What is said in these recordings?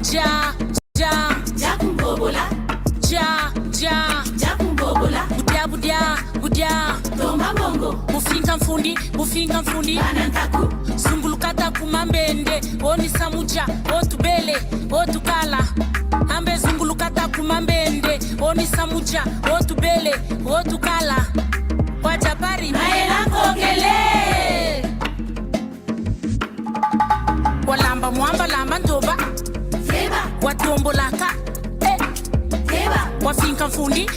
Ja, ja, ja kumbobola. Ja, ja, ja kumbobola. Budia, budia, budia. Tomba bongo. Bufinga mfundi. Banantaku. Zungulukata kumambende. Oni samuja, otubele, otukala. Ambe zungulukata kumambende. Oni samuja, otubele, otukala. Wajabari Maela kokele. Walamba mwamba lamba ntoba. Feba. Watombolaka. Feba. Wafinga mfundi.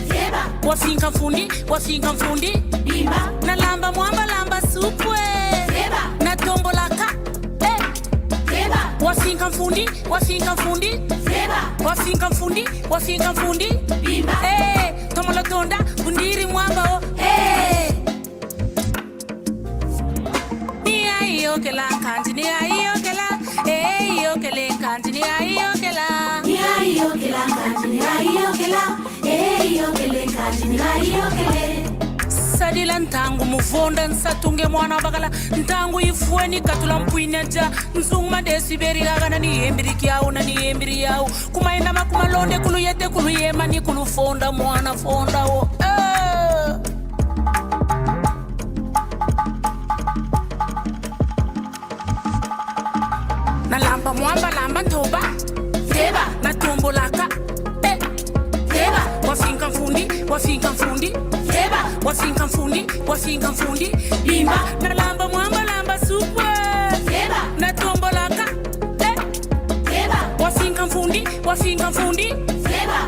Feba. Wafinga mfundi. Bimba. Na lamba mwamba lamba supwe. Feba. Na tombolaka. Feba. Wafinga mfundi. Feba. Wafinga mfundi. Bimba. Tomola tonda kundiri mwamba o. Ni ayo kela kanji ni ayo kela. Yo kele kanji ni ayo kela. Ni ayo kela kanji ni ayo kela. Yo kele kanji ni ayo kele. Sadila ntangu mufonda nsatunge mwana bakala ntangu ifueni katula mpwinyaja nzungma desiberi gana ni embiriki yao na ni embiri yao kumaenda makuma londe kuluyete kuluyema ni kulufonda mwana fonda o na lamba mwamba lamba ntoba Feba. na tombolaka Feba. wafinga mfundi Feba. Wafinga mfundi. Bimba. Na lamba mwamba lamba supwe. Feba. Na tombolaka. Feba. Wafinga mfundi. Feba.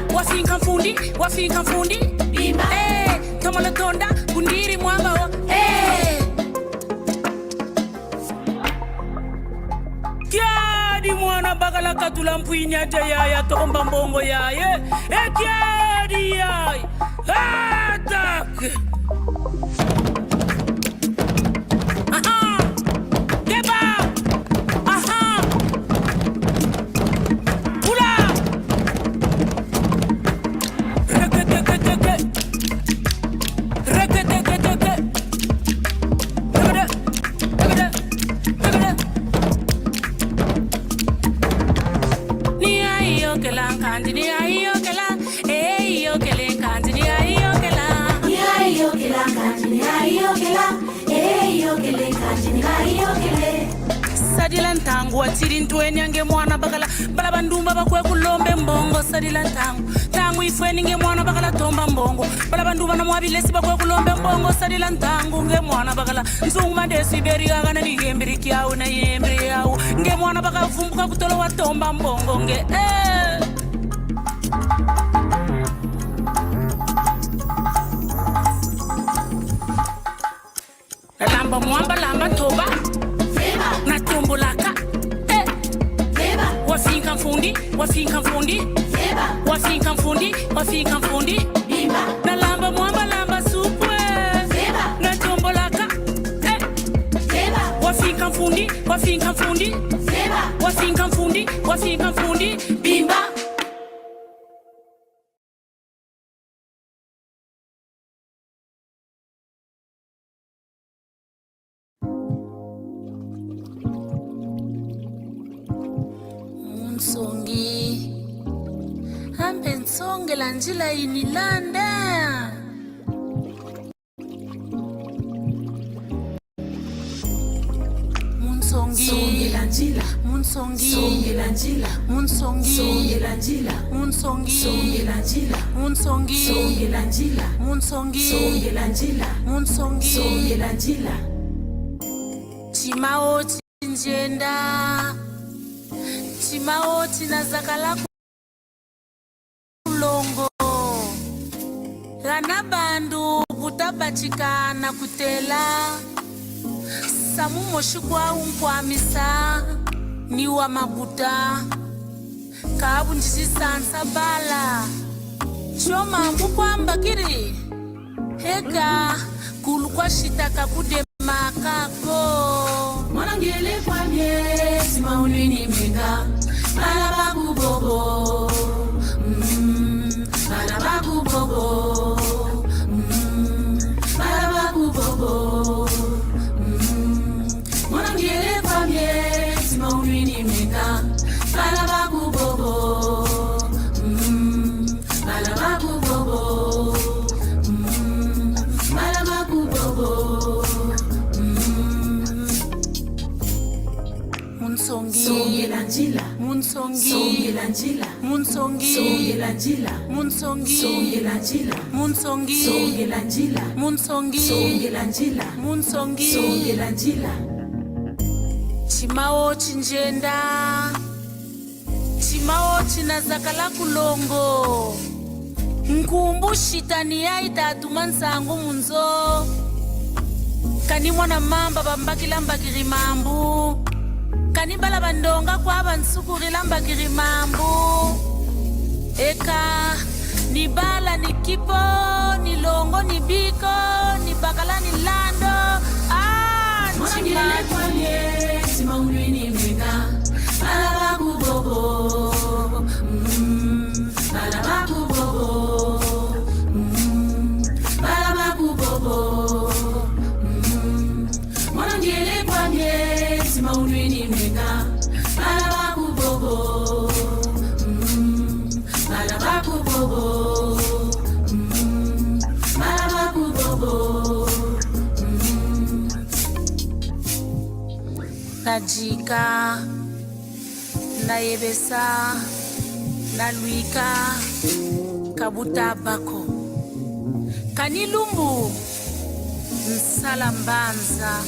Wafinga mfundi. Bimba. Tomola tonda kundiri mwamba o. Kiadi mwana bakala katula mpwinya jaya tomba mbongo yaye. Kiadi yaye. Attack! Sadila ntangu watiri ntweni yange mwana bakala bala bandumba bakwe kulombe mbongo sadila ntangu ifweni nge mwana bakala tomba mbongo bala bandumba na mwabilesi bakwe kulombe mbongo sadila ntangu nge mwana bakala nzunguma desiberi gana ni yembiriki yao na yembiri yao nge mwana bakala vumbuka kutolo wa tomba mbongo nge lamba mwamba lamba toba. Feba. Na tombolaka. Feba. Wafinga mfundi. Feba. Wafinga mfundi. Bimba. Na lamba mwamba lamba supwe. Feba. Na tombolaka. Feba. Wafinga mfundi. Feba. Wafinga mfundi. Bimba. Nsongi ambe nsonge la njila inilanda Munsongi Songe la njila. Munsongi Songe la njila. Munsongi Songe la njila. Munsongi Songe la njila. Munsongi Songe la njila. Munsongi Songe la njila. Munsongi Songe la njila. Chimao chinjenda Chimao chinazakala kulongo Gana bandu kutabachikana kutela Samu moshikwa unkwamisa Niwa mabuta Kabu njisi sansa bala Choma mbukwamba kiri Heka kulukwa shitaka kudema kako Mwanangele kwa mie Sima unini mbenga Balabaku bobo Balabaku bobo Balabaku bobo Mwanangele kwa mie Sima unini mbenga njila Munsongi songela njila Munsongi songela njila Munsongi songela njila Munsongi songela njila Munsongi songela njila Chimao chinjenda Chimao chinazakala kulongo Nkumbu shitani ya itatu mansangu munzo Kani mwana mamba bambakila mbakiri mambu Kani bala bandonga kwa bansukurila mbakiri mambu Eka ni bala ni kipo ni longo ni biko ni bakala ni lando Mwana kwa ye Sima unwini mega Malabaku bobo Malabaku bobo Malabaku bobo Mwana ngele kwa ye Sima unwini mega Malabaku bobo Malabaku bobo Malabaku bobo Najika Nayebesa Naluika Kabuta bako Kanilumbu Nsalambanza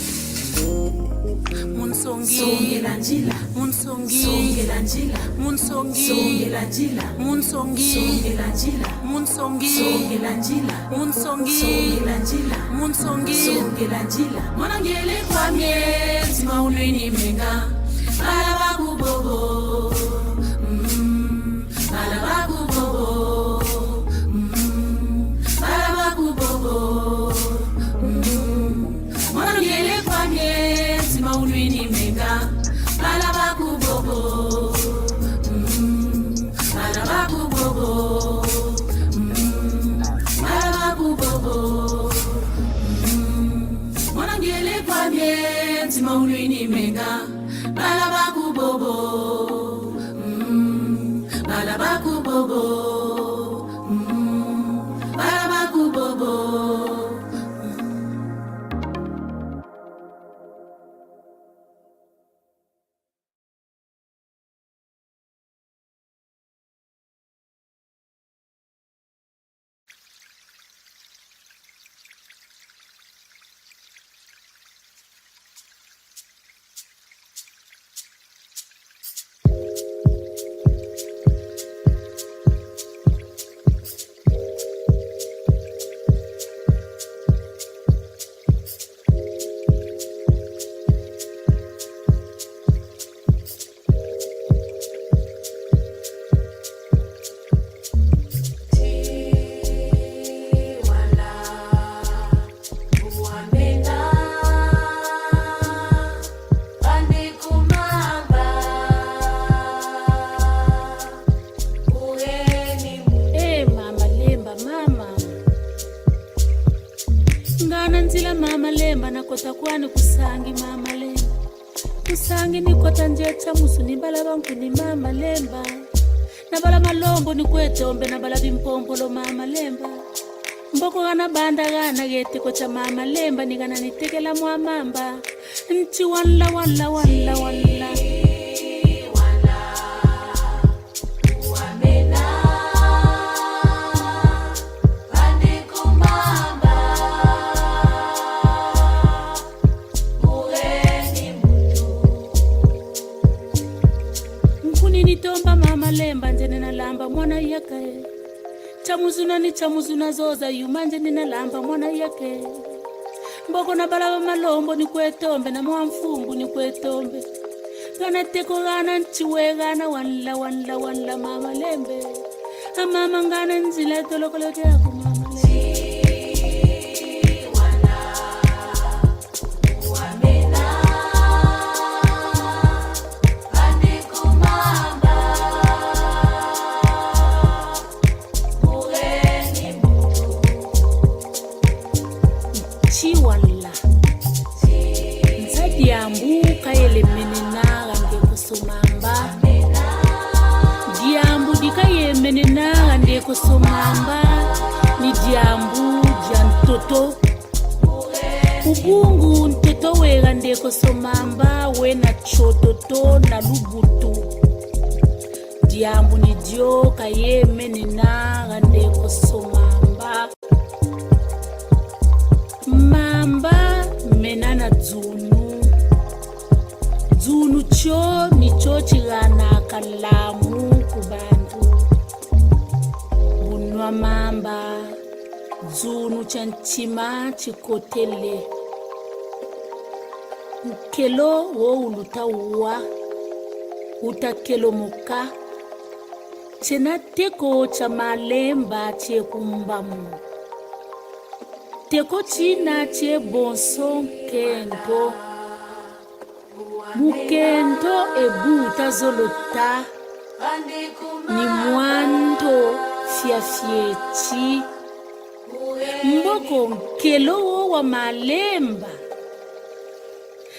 Munsongi songela njila Munsongi songela njila Munsongi songela njila Munsongi songela njila Munsongi songela njila Munsongi songela njila Munsongi songela njila mwana ngele kwa miezi maulini menga malabaku bobo malabaku bobo malabaku bobo mwana ngele kwa miezi maulini menga malabaku bobo malabaku bobo malabaku bobo mwana ngele kwa miezi maulini menga malabaku bobo malabaku bobo malabaku bobo Kwani kusangi mama lemba Kusangi nikota njecha musu nibala banku ni mama lemba Nabala malombo ni kwetombe nabala bimpompolo mama lemba Mboko gana banda gana gete kocha mama lemba ni gana nitekela mwa mamba Nchi wala wala wala wala Lemba njene na lamba mwana yake Chamuzuna ni chamuzuna zoza yumanje ni na lamba mwana yake Mboko na balaba malombo ni kwetombe na mwamfumbu ni kwetombe Gana teko gana nchiwe gana wanla wanla wanla mama lembe Mama ngana njila tolokolo yako mama lembe Kusomamba ni diambu jantoto Ubungu ntoto wega ndeko somamba we na chototo na lubutu diambu ni dioka ye menina ndeko somamba mamba menana dzunu cho nicho chigana kalamu kubantu bunwa mamba dzunu chanchima chikotele ukelo wo uluta uwa utakelo muka chena teko cha malemba che kumbamu teko china che bonso kento mukento ebuta zolota ni mwanto fiafiechi mboko nkelo wa malemba.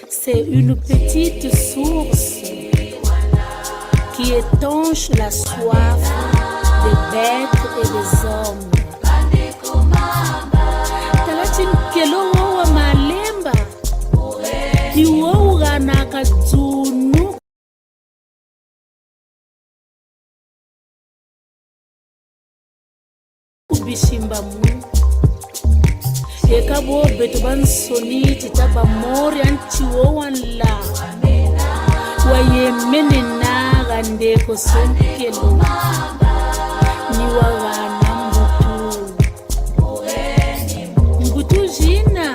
C'est une petite source qui étanche la soif des bêtes et des hommes. Talati nkelo wa malemba iwo uganaka dzunu kubishimba mu eka bo beto bansoni titaba mori anchiwo wanla waye menena gande ko sonkelo ni wagana mbutu jina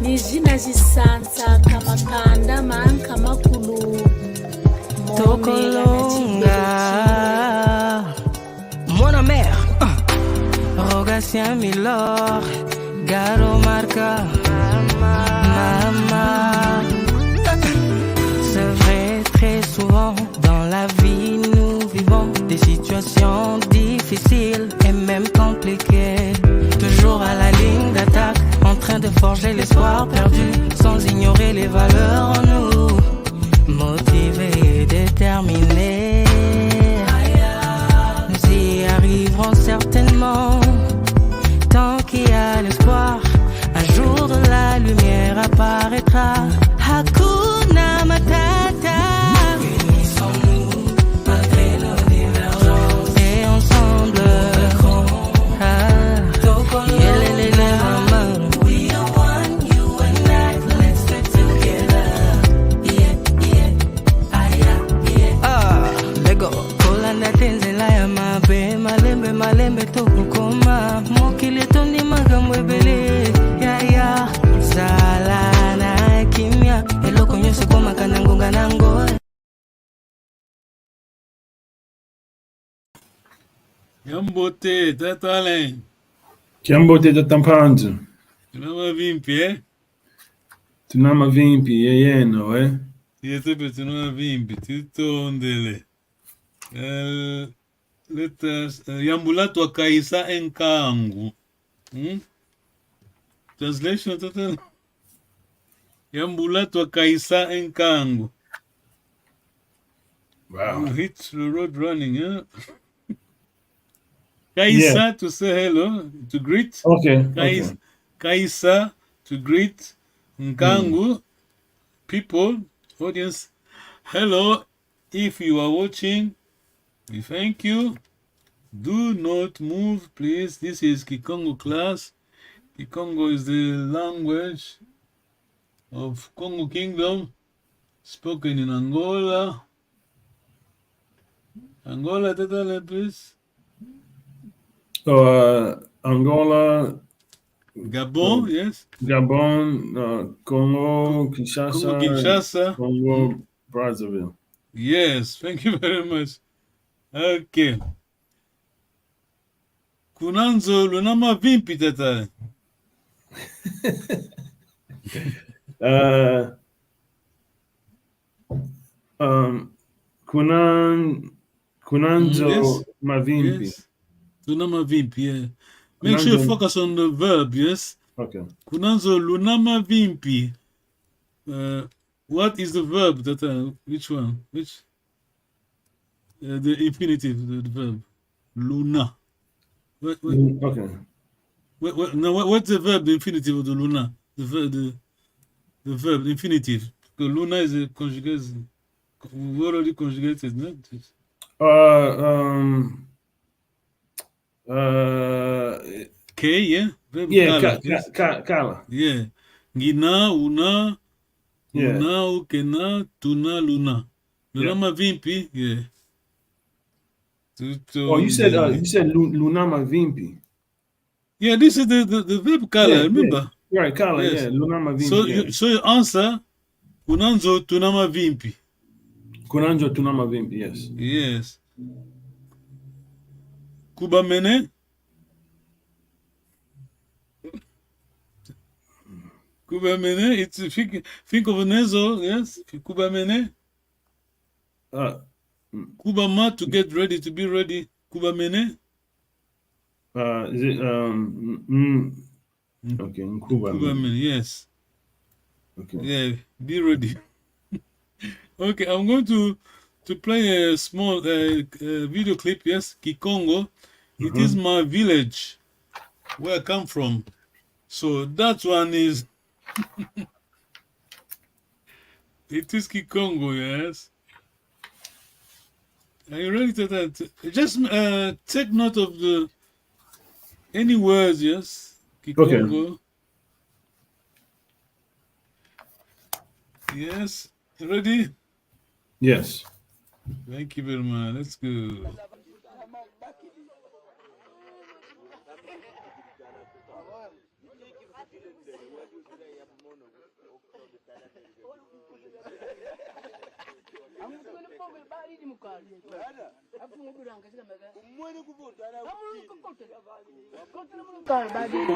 ni jina jisansa kamakanda manka makulu Tokolonga Mona mère Rogatien Milord Garo Marca Mama C'est vrai, très souvent dans la vie nous vivons des situations difficiles et même compliquées. Toujours à la ligne d'attaque, en train de forger l'espoir perdu, sans ignorer les valeurs en nous. Motivés et déterminés, nous y arriverons certainement. Tant qu'il y a l'espoir, un jour de la lumière apparaîtra. Hakuna Matata. Unissons-nous malgré nos divergences. Et ensemble, we are one, you and I, let's stick together. Lego, Kolanda tenzela ya mabe, malembe tokukoma, mokili tondi magamwebele, ya, sala na kimya, eloko nyose koma kanangonga nango. Yambote, tatale. Kiambote tatampanzu. Tunama vimpi, eh? Tunama vimpi, yeyeno, eh? Yetepe tunama vimpi, titondele. Let us, Yambulato kaisa enkangu. Translation total. Yambulato kaisa enkangu. Wow. You hit the road running, huh? Kaisa Yeah. to say hello, to greet. Okay. Kaisa to greet. Nkangu, people, audience. Hello, if you are watching, we thank you. Do not move, please. This is Kikongo class. Kikongo is the language of Congo Kingdom, spoken in Angola. Angola, tatale, please. Angola, Gabon, yes. Gabon, Congo, Kinshasa, Congo, Brazzaville. Yes, thank you very much. Okay. Kunanzo lunama vimpi tatale. Kunanzo Yes. Mavimpi. Yes. Lunama vimpi, yeah. Make sure you focus on the verb, yes. Okay. Kunanzo lunama vimpi. What is the verb that which one? Which the infinitive, the verb. Luna. Okay. What's the verb, the infinitive of the luna? The verb, the infinitive. Because luna is a conjugated. We already conjugated, not K, yeah? Kala. Yeah. Ngina, una, Yeah. una, ukena, tuna, luna. Luna mavimpi, yeah. Oh, you said lunama vimpi. Yeah, this is the verb kala, remember? Yeah. Right, kala, yes. yeah. Lunama vimpi. So your answer, unanzo tunama vimpi. Kunanjo tunama vimpi, yes. Yes. Kubamene? Kubamene, it's think of an ezo, yes? Kubamene? Kubama, to get ready, to be ready. Kubamene? Is it okay, Kubamene, yes. Okay. Yeah, be ready. Okay, I'm going to play a small video clip, yes, Kikongo. It is my village where I come from. So that one is it is Kikongo, yes. Are you ready to that? Just take note of any words, yes. Kikongo. Okay. Yes. Ready? Yes. Thank you very much. Let's go.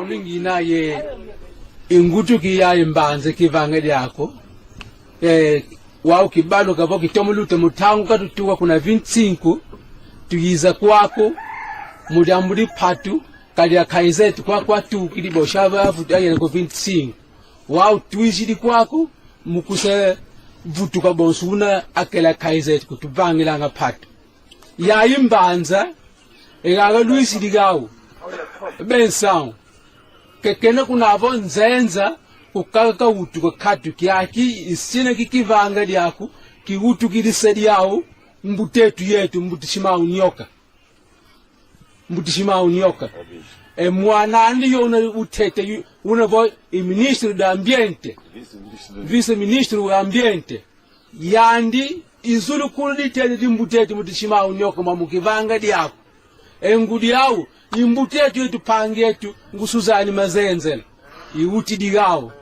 Ngina ye ingutu ki ya imbanze kivangeli yako wao kibalo kavo kitomulute mutangu katutuka kuna 25 tuyiza kwako mudambuli patu kali akaizetu kwa tu kilibo shabavu ayene ko 25 wao tuishidi kwako mukuse vutuka bonsuna akela kaizetu kutubangela ngapatu ya imbanza egaga luisidi gawo bensawo kekene kunavo nzenza ukaka utuka katu kyaki isine kikivanga lyako kiutu kilisedi yao mbutetu yetu mbutishima unyoka mwana andi yona utete unavo ministro da ambiente vice ministro wa ambiente yandi izulu kulidi tete dimbutetu mbutishima unyoka mamukivanga lyako engudi yao imbutetu yetu pangetu ngusuzani mazenzela iuti digao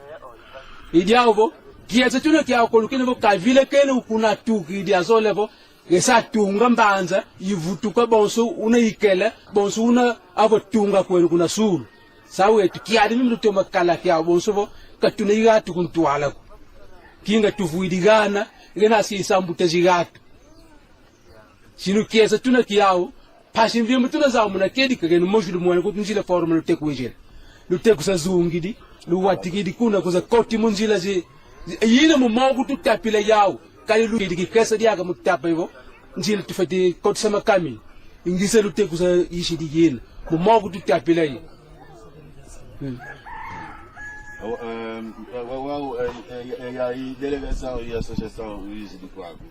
idiavo kiasa tuno kya kolukene vo kavile kene ukuna tuki idiazolevo gesa tunga mbanza ivutuka bonso una ikele bonso una avo tunga kwenu kuna sulu sawe tukiadi mimi tuma kala kya bonso vo katuna igatu kuntwala kinga tuvuidigana ngena si sambute zigatu sinu kiasa tuno kyao pashin vyo mutuna za muna kedi kagenu mojulu mwana kutunjile forma luteku wejele luteku sa zungidi luwatikidi kuna kuza koti munjila yine mumogu tutapile yao kali luwatiki kesa diaga mutapa hivyo njila tufati koti sama kami ingise luteku sa yishidi yine mumogu tutapile yi ya delegação e associação yishidi kwaku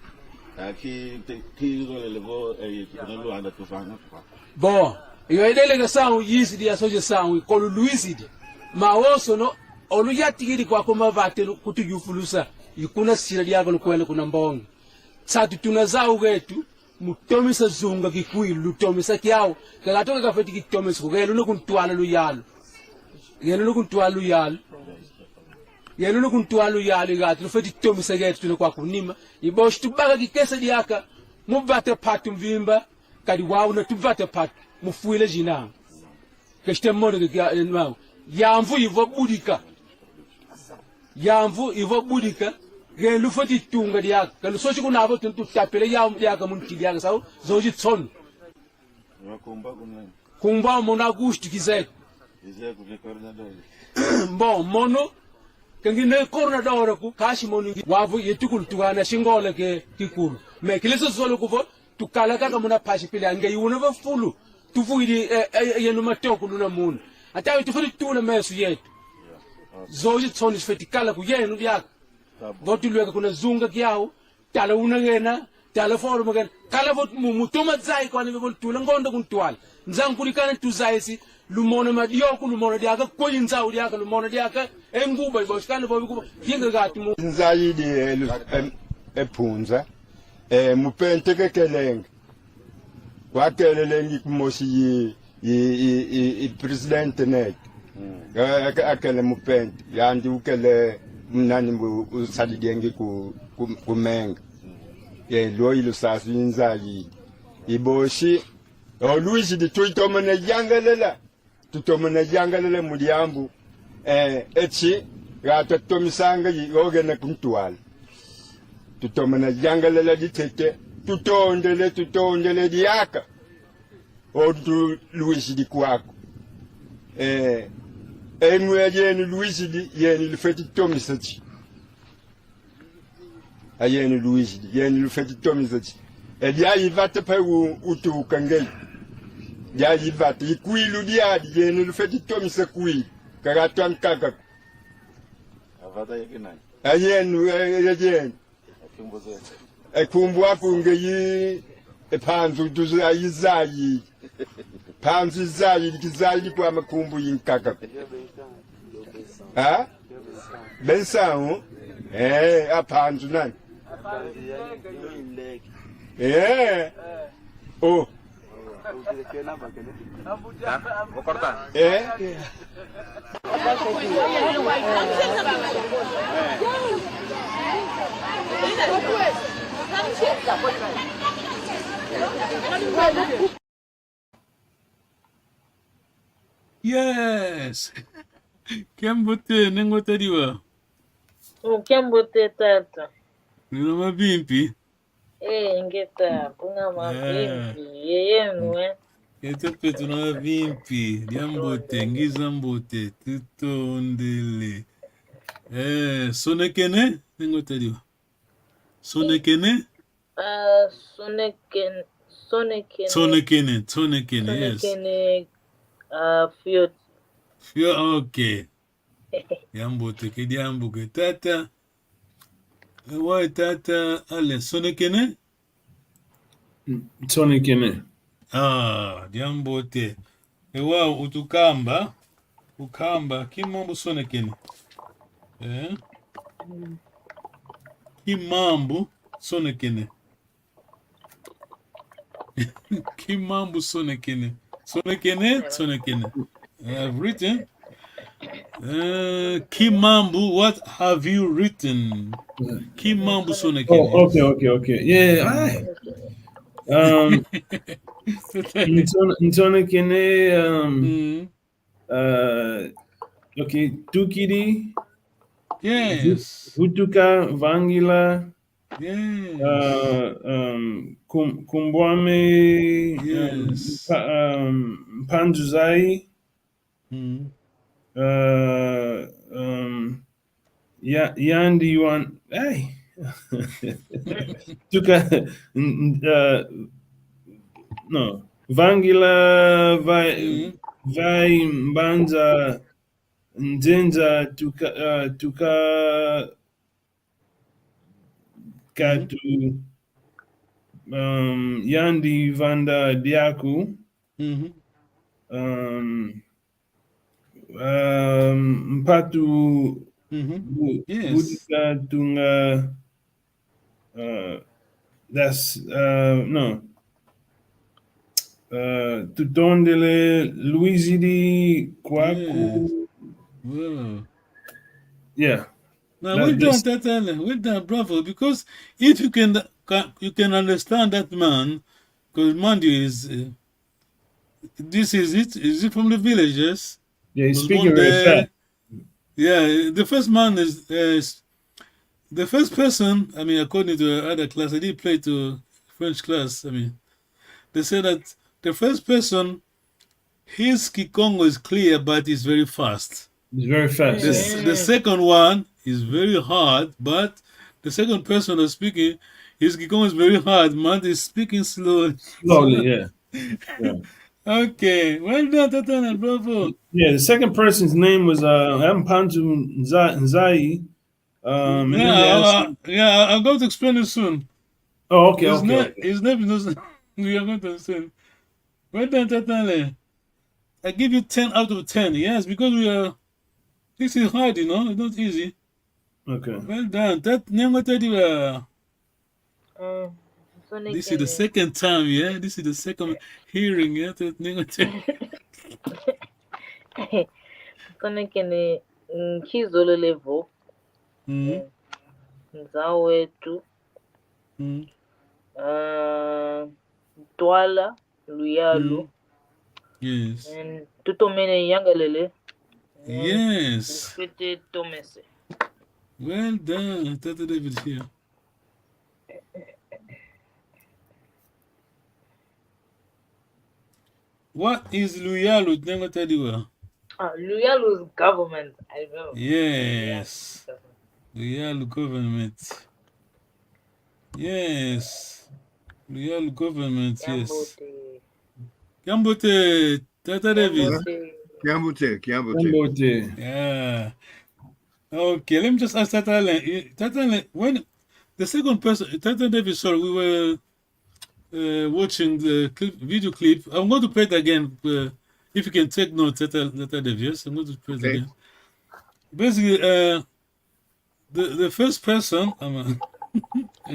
bon yo delegação yishidi associação ikolu luisidi maoso no oluyatikidi kwako mavate kuti yufulusa ikuna sira lyako lukwene kuna mbongi tsatu tunazao wetu mutomisa zunga kikwilu lutomisa kyao kakatoka kafeti kitomisa kugelu nukuntwala luyalo yelu nukuntwala luyalo gatu lufeti tomisa getu tuna kwako nima ibosh tubaka kikesa lyaka muvate patu mvimba kadi wao na tuvate patu mufuile jina keshte mmono kwa yamvu ivo budika gelu foti tunga diaka kalu sochi kuna avo tuntu tapele yamvu diaka munti diaka sao zoji tson kumba mona gustu kizeko bon mono kangine korna dawra ku kashi mono wavu yetukul tugana shingole ke kikuru me kileso solo kuvo tukala kaka muna pashi pele anga yuna va fulu tuvuidi yenu matoko nuna muna atawe tufati tuna mesu yetu zoji tsoni fetikala ku yenu diaka votu lweka kuna zunga kyao tala una ngena telefon mo gan kala vot mu toma zai ko ne vol tula ngondo kun tual nzan kuli kan tu zai si lu mono ma dio ku lu mono dia ka ko yin zau dia ka lu mono dia ka engu ba bo skan bo ku yinga ga ti mu nzayidi ephunza mupente kekeleng wakelelengi kumosi i president net akele mupente yandi ukele mnani usadidenge kumenga loyilo sasi nzayi iboshi oluisi di tuitomene yangalela muliambu echi gata tomisanga yogene kuntual tutomene yangalela ditete tutondele diaka odu luisi di kwako emwe yenu luisi di yenu lufeti tomisachi ayenu luisi yenu lufeti tomisachi dia yivate pe utu kangei dia yivate ikwilu dia yenu lufeti tomisa kwi kagatwan kaka avata yekenani ayenu ekumbwa kungeyi epanzu tuzu ayizayi panzu zayi kizayi kwa makumbu yinkaka ha bensawo apanzu nani oh Yes. Kiambote nengotariwa. Kiambote tata. Nina mabimpi. Ngeta kuna mabimpi. Yeye Etepe tuna mabimpi. Diambote, ngizambote, tutondele. Sonekene nengotariwa. Sonekene? Sonekene, yes. Sonekene, Fiot. Okay. Yambote ke diambuke tata. Why tata ale sonekene? Sonekene. Diambote. Ewa utukamba. Ukamba kimambo sonekene. Kimambo sonekene. Kimambo sonekene. Sonekene. I have written. Kimambu, what have you written? Kimambu sonekene. Oh, okay. Yeah, Sonekene, okay, Tukidi. Yes. Hutuka, Vangila. Yes. Kumbwame. Yes. Panjuzai. Yandi Yuan. Hey. Tuka. No. Vangila vai Mbanza Nzenza tuka katu Yandi Vanda Diaku Mpatu Budika Tunga that's no Tutondele Luisidi Kwaku. Wow. Yeah. Now well done, bravo. Because if you can understand that man, because mind you is this is it? Is it from the villages? Yeah, he's speaking very fast. Yeah, the first man is the first person. I mean, according to other class, I did play to French class. I mean, they say that the first person, his Kikongo is clear, but it's very fast. It's very fast. The second one is very hard, but the second person is speaking, his Kikongo is very hard. Man is speaking slowly. Slowly, yeah. Okay, well done, Tatana, bravo. Yeah, the second person's name was Mpanzu Nzai. I'm going to explain it soon. Oh, okay, His okay. His name is not. We are going to understand. Well done, Tatale. I give you 10 out of 10. Yes, because we are. This is hard, you know. It's not easy. Okay. Well done. That name tell you. This is the second time, yeah. This is the second hearing, yeah. That name tell you. Sonekene Kizolo level. Nzawe tu. Twala Luyalu. Yes. And Tutomene Yangalele. Yes. Tomese. Well done. Tata David here. What is Luyalu? Luyalu's government, I know. Yes. Luyalu government. Yes. Luyalu government, yes. Kiambote, Tata David. Kiambote. Yeah. Okay, let me just ask Tata Len, when the second person, Tata David, sorry, we were watching the video clip. I'm going to play it again. If you can take notes, Tata David, yes, I'm going to play it again. Basically, the first person, I'm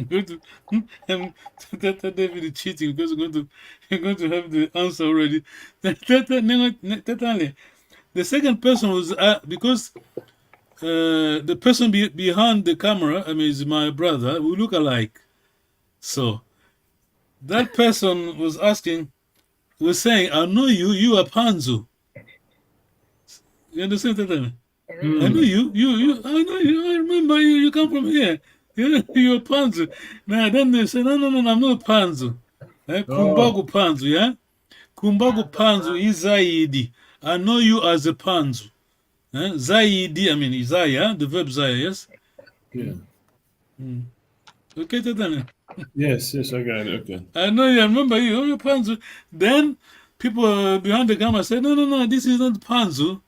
going to, Tata David is cheating because you're going to have the answer already. The second person was, because the person behind the camera, I mean, is my brother, we look alike. So, that person was saying, I know you, you are Panzu. You understand that? I know you, I know you, I remember you, you come from here. You're Panzu. Now, then they say, no, I'm not Panzu. Kumbagu Panzu, yeah? Kumbagu Panzu is Zaidi. I know you as a Panzu. Zaidi, I mean, Isaiah, the verb Zaya, yes? Yeah. Okay, Tatane? Yes, I got it. Okay. I know you, I remember you, you're Panzu. Then people behind the camera said, no, this is not Panzu.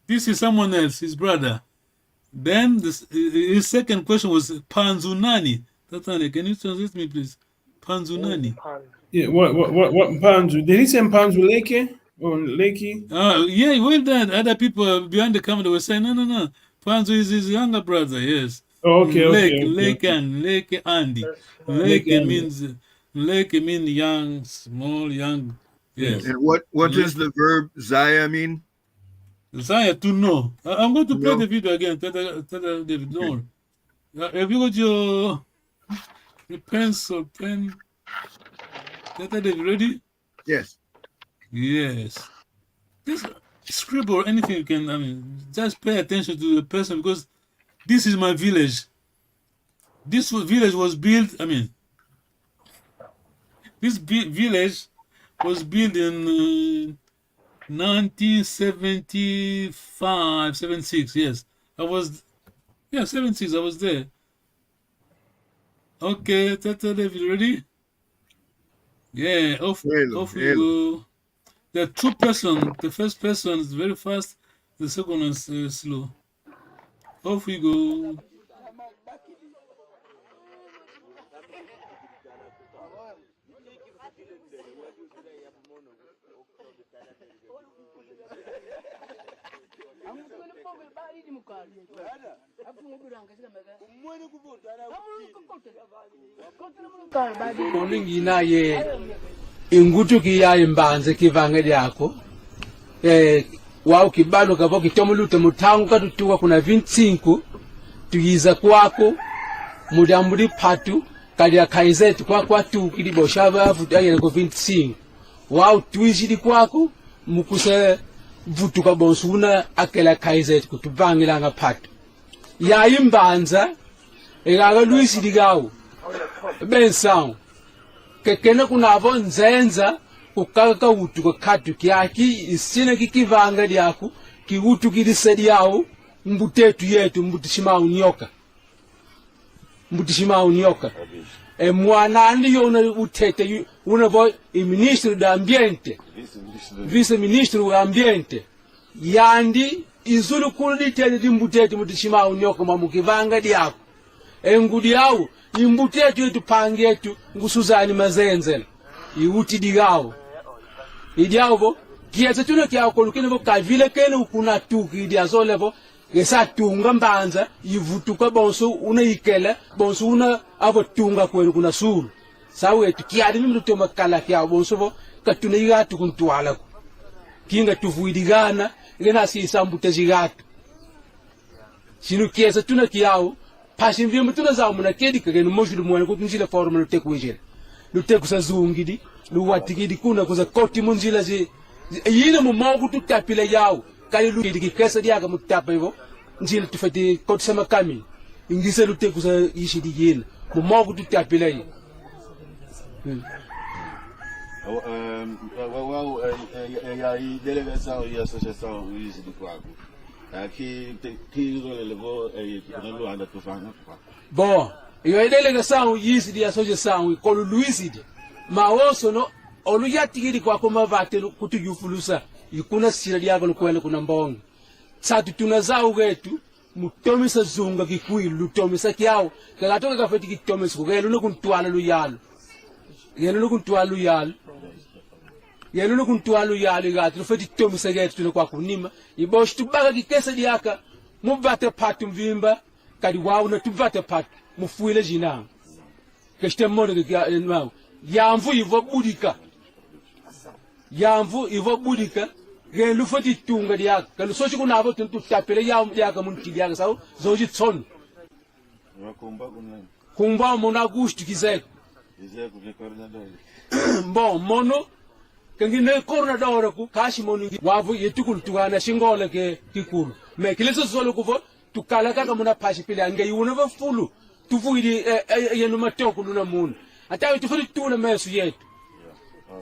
This is someone else, his brother. Then his second question was Panzu Nani. Tatane, can you translate me, please? Panzu Nani. Yeah, what Panzu? Did he say Panzu Leke? Or Lakey? Yeah, well done. Other people behind the camera were saying, no. Panzu is his younger brother, yes. Oh, okay, Lake Andy. Lake means young, small, young. Yes. And what does the verb Zaya mean? Zaya, to know. I'm going to play the video again. Tata David, don't worry. Have you got your pencil, pen? Tata David, ready? Yes. Yes. Just scribble anything you can. I mean, just pay attention to the person because this is my village. This village was built, I mean, this village was built in 1975, 76, yes. 76, I was there. Okay, Tata David, ready? Yeah, off we go. There are two persons. The first person is very fast. The second one is slow. Off we go. Kolingina ye ingutu kiya imbanze kivange lyako wao kibalo kavo kitomulute mutangu katutuwa kuna 25 tuyiza kwako mudambuli patu kalya kaizeti kwa tu kilibosha bavu tayele ko 25 wao tuishidi kwako mukuse vutuka bonsuna akela kaizeti kutuvangila nga patu ya imbanza ekaga luisidi gawo bensawo kekene kunavo nzenza kukaka utuka katu kyaki isine kikivanga lyako kiutu kilisedi yawo mbutetu yetu mbutishima unyoka mwana andi yona utete unavo ministro da ambiente vice ministro da ambiente yandi izulu kulitete mbutete mbutishima unyoka mamukivanga lyako engudi yawo imbuti yetu yetupange yetu ngusuzani mazenzela iuti digawo idiawo kietse tuna kya kolukene vo kavile kene ukuna tuki idia zolevo gesa tunga mbanza ivutuka bonso una ikele bonso una avo tunga kwenu kuna suru sawe tu kiadi mimi lutoma kala kya bonso vo katuna igatu kuntwala kinga tuvuidigana ngena si sambute zigatu sinu kietse tuna kiao pasin vimba tuna za muna kedi kagenu mojulu mwana kutunjile forma lutekwijele luteku zungidi luwatikidi kuna kuza koti munjila zi yina mu mogu tu tapile yawo kali lu digi kesa diaga mu tapivo njil tu fati kot sama kami ingise lu teku sa yishi di yina mu mogu tu tapile yi ya i delegação e associação isso de quago aqui que levou quando lo anda tufana bon yo delegação yishi di associação ko lu luisidi ma woso no olu yatigiri kwa koma vate kutu yufulusa ikuna sira diago lukwele kuna mbongo satu tunazao wetu mutomisa zunga kikui lutomisa kiao kagatoka kafeti kitomisa kugelo nukuntwala luyalo yelo nukuntwala luyalo yelo nukuntwala luyalo gatu lufeti tomisa getu tulekwa kunima ibosh tubaga kikesa diaka mubate patu mvimba kadi wao na tubate patu mufuile jina keshte mono kwa yamvu ivo budika yamvu ivo budika gelu fati tunga diaka kalu sochi kuna avo tuntu tapele yam diaka munti diaka sao zoji tson kumba mona gustu kizek bon mono kangine coordinador ku kashi monu wavu yetukul tugana shingola ke kikuru me kileso solo ku fo tukala kaka muna pashi pele ange yuna va fulu tufuidi yenu matoko luna mun atawe tufudi tuna mesu yetu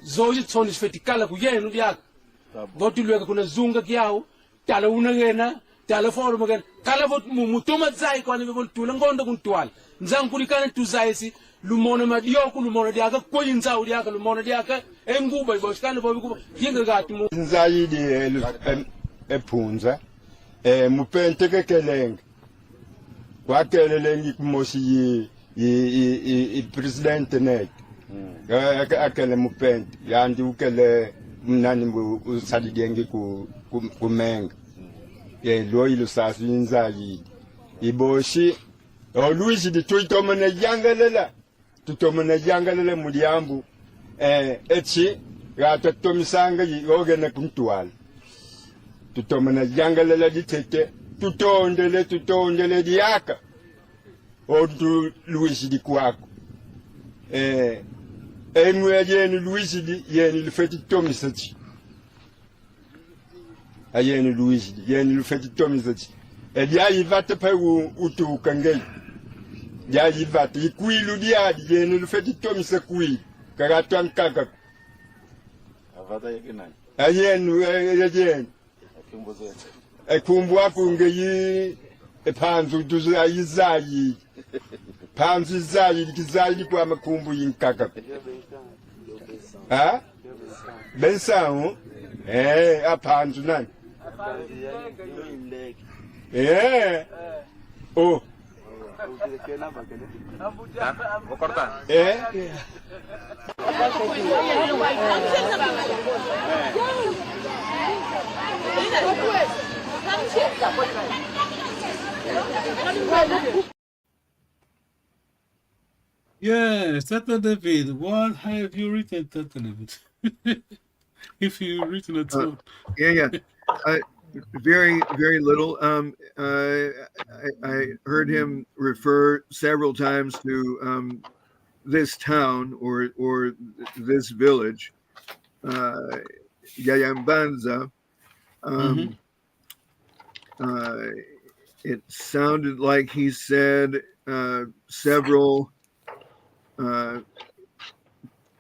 zoji tsoni feti kala ku yenu diaka votu lweka kuna zunga kiao tala unagena tala forum again kala vot mutoma zai kwa nivel tula ngondo kuntwala nzang kulikana tuzaisi lumona madioku lumona diaka ko yinzao diaka lumona diaka enguba iboskana bobi kuba yinga gatu mu nzai di epunza mupente kekelenge kwa kelelenge kumosi i president net akele mupente yandi ukele mnani usadidenge kumenga lo ilo sasi nzali iboshi oluisi di tutomana yangalela muliambu echi gata tomisanga yogene kuntwala tutomana yangalela ditete tutondele diaka ondu luisi di kwako enwe yeni luisi di yeni lufeti tomisachi ayeni luisi di yeni lufeti tomisachi edia yivate pe utu kangei ya yivate ikwilu diadi yeni lufeti tomisa kui kagatwan kaka avata yekenani ayeni yeni ekumbu akunge yi epanzu duzu ayizayi panzu zayi kizayi kwa makumbu yinkaka ha bensan apanzu nani oh Yes, Tata David, what have you written, Tata David? If you've written at all. Yeah. Very, very little. I heard him refer several times to this town or this village, Yayambanza. It sounded like he said several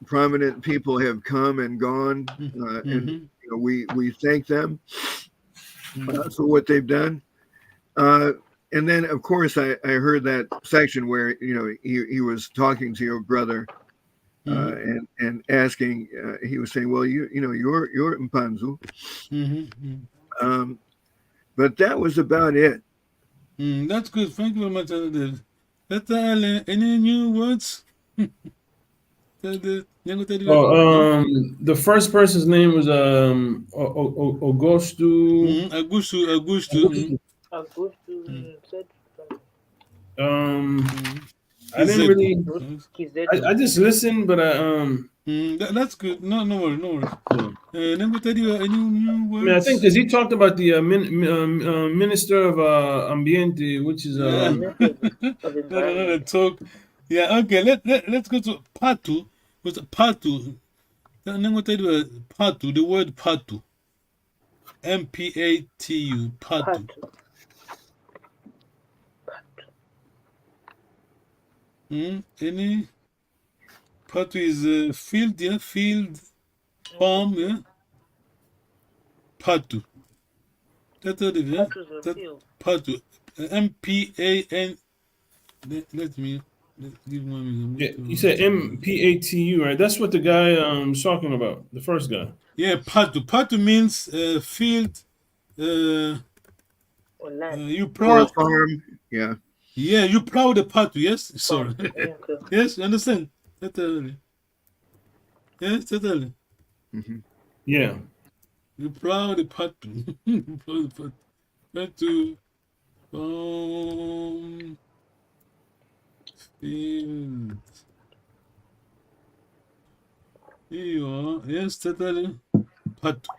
prominent people have come and gone, and we thank them for what they've done. And then, of course, I heard that section where he was talking to your brother and asking. He was saying, "Well, you're Mpanzu," but that was about it. That's good. Thank you very much, David. Any new words? The first person's name was Augusto. Augusto. Said I didn't really. Kizet. I just listened, but That's good. No worries. Let me tell you any new words. I mean, I think because he talked about the Minister of Ambiente, which is no, talk. Yeah, okay. Let's go to Patu. What's Patu? Let me tell you Patu. The word Patu. MPATU. Patu. Any? Patu is field, yeah, field, farm, yeah. Patu. That's all it is, yeah. Patu. MPAN. Let me give one. Yeah, you said MPATU, right? That's what the guy was talking about. The first guy. Yeah, Patu. Patu means field. You plow. Farm. Yeah. Yeah, you plow the Patu. Yes. Sorry. Yes, you understand. That's early. Yes, that's early. Yeah. You plow the Patu. You plow the Patu. Field. Here you are. Yes, totally. Patu.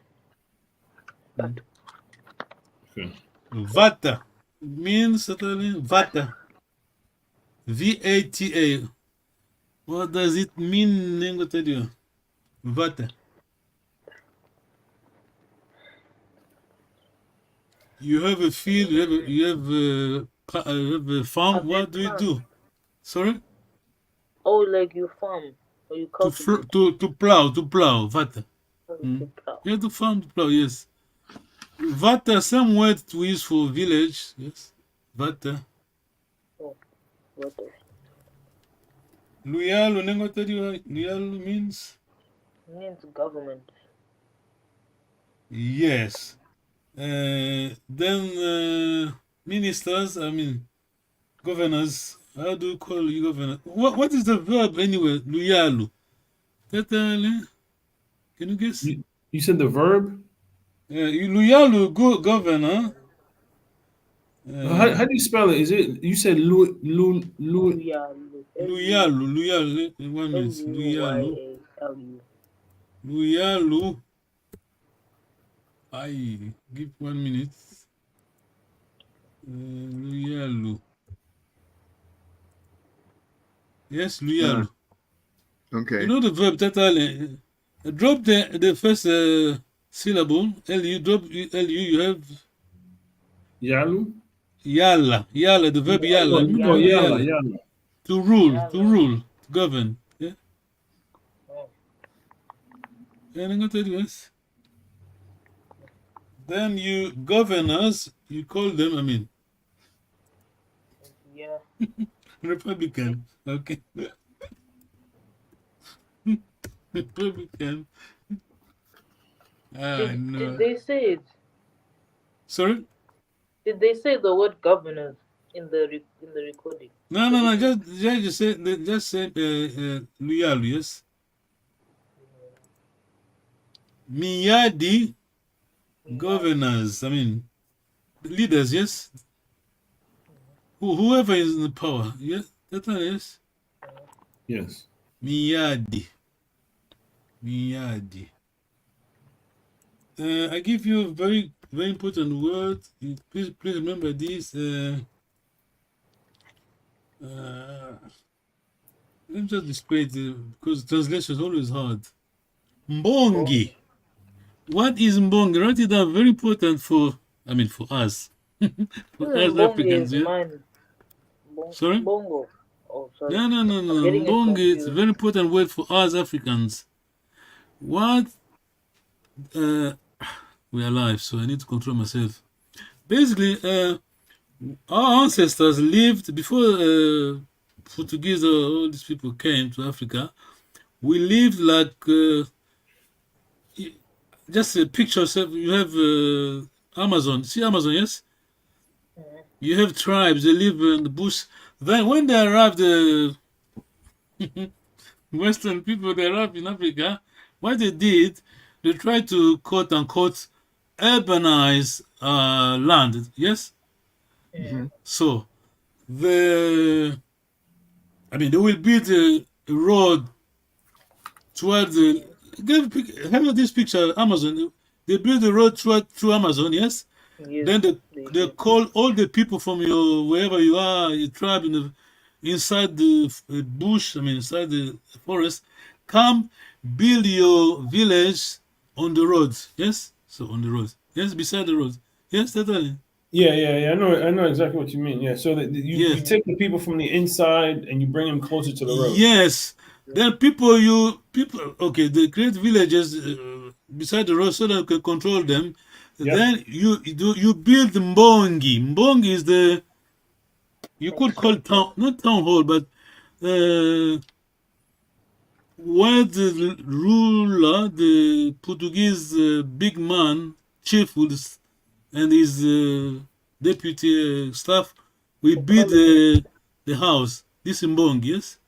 Okay. Vata means totally Vata. VATA. What does it mean? I'm going to tell you. Vata. You have a field. You have a farm. What do you do? Sorry. Oh, like you farm or you cultivate. To plow. Vata. To plow. Yeah, to farm, to plow. Yes. Vata, some word we use for village. Yes. Vata. Oh, what is? Luyalu, Luyalu means? Means government. Yes. Then ministers, I mean governors. How do you call you governor? What is the verb anyway? Luyalu. Can you guess? You said the verb? Luyalu, governor. How do you spell it? Is it you said Luyalu. Luyalu. One minute. Luyalu. Luyalu. I give 1 minute. Luyalu. Yes, Luyalu. Okay. You know the verb totally. Drop the first syllable. Lu. Drop Lu. You have Yalu. Yalla. The verb yalla. Oh, yalla. To rule. To govern. Yeah. And I'm gonna tell you this. Then you governors, you call them, I mean. Yeah. Republican. Okay. Republican. Did they say it? Sorry? Did they say the word governors in the recording? No. Just say Luyalu, yes. Miyadi, governors. I mean, leaders, yes. Whoever is in the power, yes. That's what it is. Yes. Miyadi. I give you a very, very important word. Please remember this. Let me just display it because translation is always hard. Mbongi. What is Mbongi? Write it down. Very important for us. For us Africans. Yeah? Sorry? Bongo. Oh, sorry. No. Mbongi is a very important word for us Africans. What? We're alive, so I need to control myself. Basically, our ancestors lived before Portuguese or all these people came to Africa. We lived like just a picture yourself. You have Amazon. See Amazon, yes? You have tribes. They live in the bush. Then when they arrived, the Western people, they arrived in Africa, what they did, they tried to quote unquote urbanize land. Yes? So they will build a road toward the. Have this picture, Amazon. They build a road through Amazon, yes? Yes, Then they they call all the people from your wherever you are, your tribe inside the bush, inside the forest, come build your village on the road. Yes? So on the road. Yes, beside the road. Yes, totally. Yeah. I know exactly what you mean. Yeah. So that you Yes. take the people from the inside and you bring them closer to the road. Yes. Then okay, they create villages beside the road so that you can control them. Yep. Then you build Mbongi. Mbongi is you could call town, not town hall, but where the ruler, the Portuguese big man, chief and his deputy staff, we build the house. This Mbongi, yes?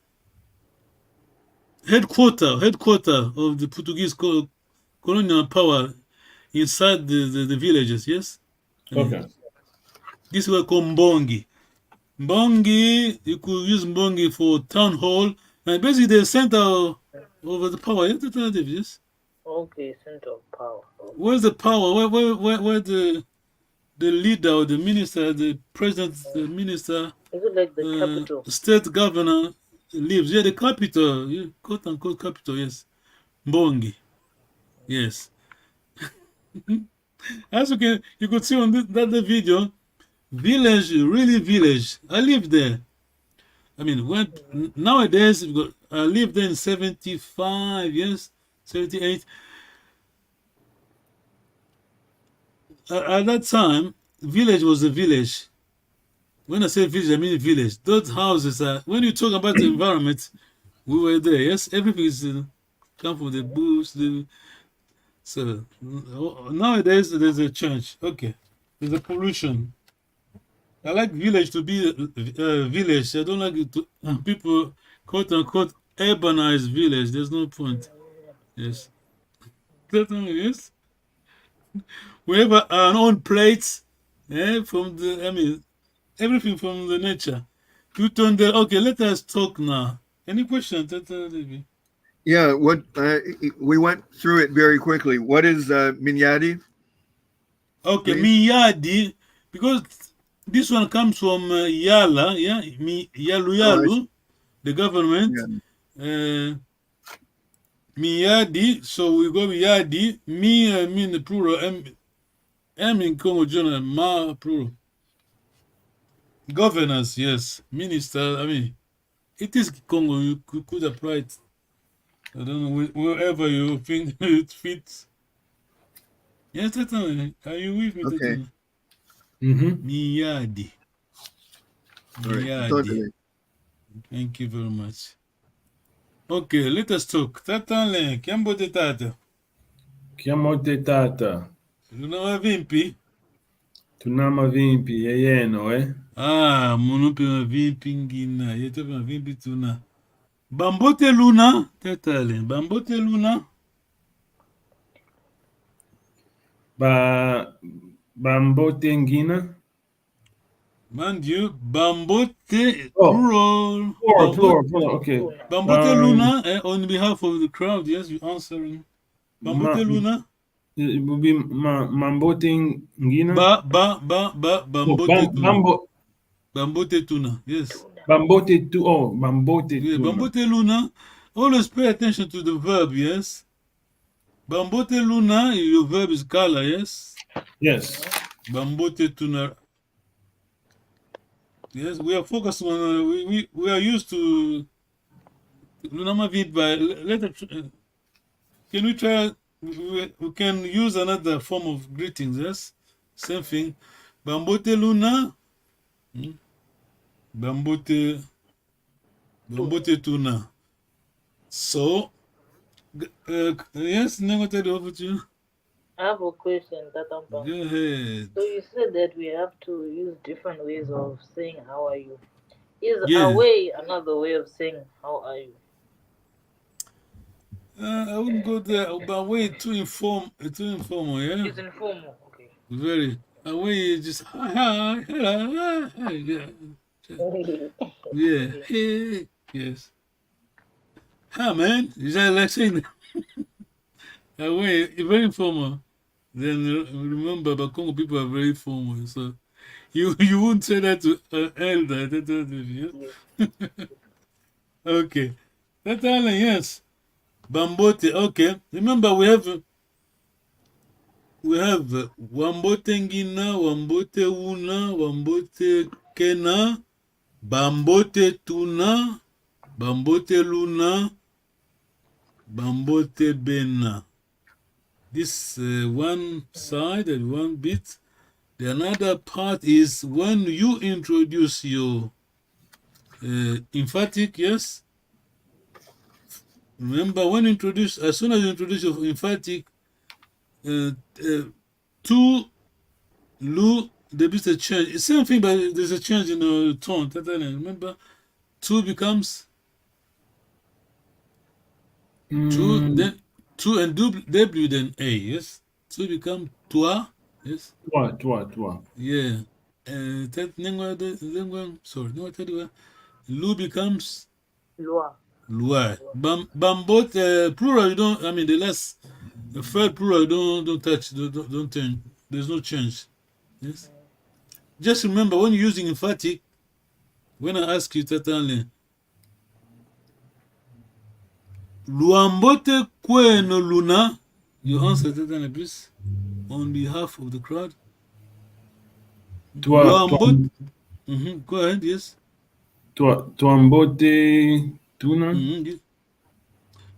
Headquarter of the Portuguese colonial power inside the villages, yes? Okay. This was called Mbongi. Mbongi, you could use Mbongi for town hall, and basically the center of the power, yes? Okay, center of power. Okay. Where's the power? Where the leader or the minister, the president, the minister, Is it like the capital? state governor lives? Yeah, the capital, yeah, quote unquote capital, yes. Mbongi. Yes. As you could see on that video, village, really village. I lived there. Nowadays, I lived there in 75 years, 78. At that time, village was a village. When I say village, I mean village. Those houses are, when you talk about the environment, we were there, yes? Everything is come from the bush. So nowadays, there's a change. Okay. There's a pollution. I like village to be a village. I don't like it to people, quote unquote, urbanize village. There's no point. Yes. Yes. We have our own plates, from everything from the nature. Okay, let us talk now. Any questions? Yeah, what we went through it very quickly. What is Minyadi? Okay, Please. Minyadi, because this one comes from Yala, yeah, Yalu, the government. Minyadi, so we go Minyadi. I mean the plural. M in Congo General, Ma plural. Governors, yes. Minister, it is Congo. You could apply it. I don't know, wherever you think it fits. Yes, Tatana, are you with me? Okay. Minyadi. Right. Thank you very much. Okay, let us talk. Tatale, Kiambo de Tata. Chiamo te tata. Tunama vimpi? Tunama vimpi, yeyeno, Munupe mavimpi ngina. Yete mavimpi tuna. Bambote Luna, Tatale. Bambote Luna. Bambote ngina. Mind you, Bambote plural. Plural, okay. Bambote Luna, on behalf of the crowd, yes, you're answering. Bambote Luna. It would be Mambote ngina. Bambote Tuna. Bambote Tuna, yes. Bambote Yeah, Tuna. Bambote Luna. Always pay attention to the verb, yes. Bambote Luna, your verb is color, yes? Yes. Bambote Tuna. Yes, we are focused on, we are used to Lunama Vidba. Can we try, we can use another form of greetings, yes? Same thing. Bambote Luna. Bambote Tuna. So, yes, Nengote, over to you. I have a question, Tatampa. Go ahead. So you said that we have to use different ways of saying how are you. Is Yeah. away another way of saying how are you? I wouldn't go there, but way too informal, yeah. It's informal. Okay. Very. Away is just hi, hello, hi, yeah. Yeah. Hey, yes. Hi, man. Is that like saying away? Very informal. Then remember, but Congo people are very formal, so you wouldn't say that to an elder. Yeah? Okay. That's all. Yes. Bambote. Okay. Remember, we have Wambote Ngina, Wambote Una, Wambote Kena, Bambote Tuna, Bambote Luna, Bambote Bena. This one side and one bit. The another part is when you introduce your emphatic, yes. Remember, when you introduce, as soon as you introduce your emphatic, to lu, there is a change. It's the same thing, but there's a change in the tone. Remember, two becomes two, then two and W, then A, yes. Two become toi, yes. Toi. Yeah. Sorry, no, lu becomes Lua. loi. Bambot, plural, you don't, I mean, the third plural, don't touch, don't turn. There's no change. Yes. Just remember, when you're using emphatic, when I ask you, Tatanle, Luambote kweno luna, you answer Tatanle, please, on behalf of the crowd. Luambote. Go ahead, yes. Tuambote tuna.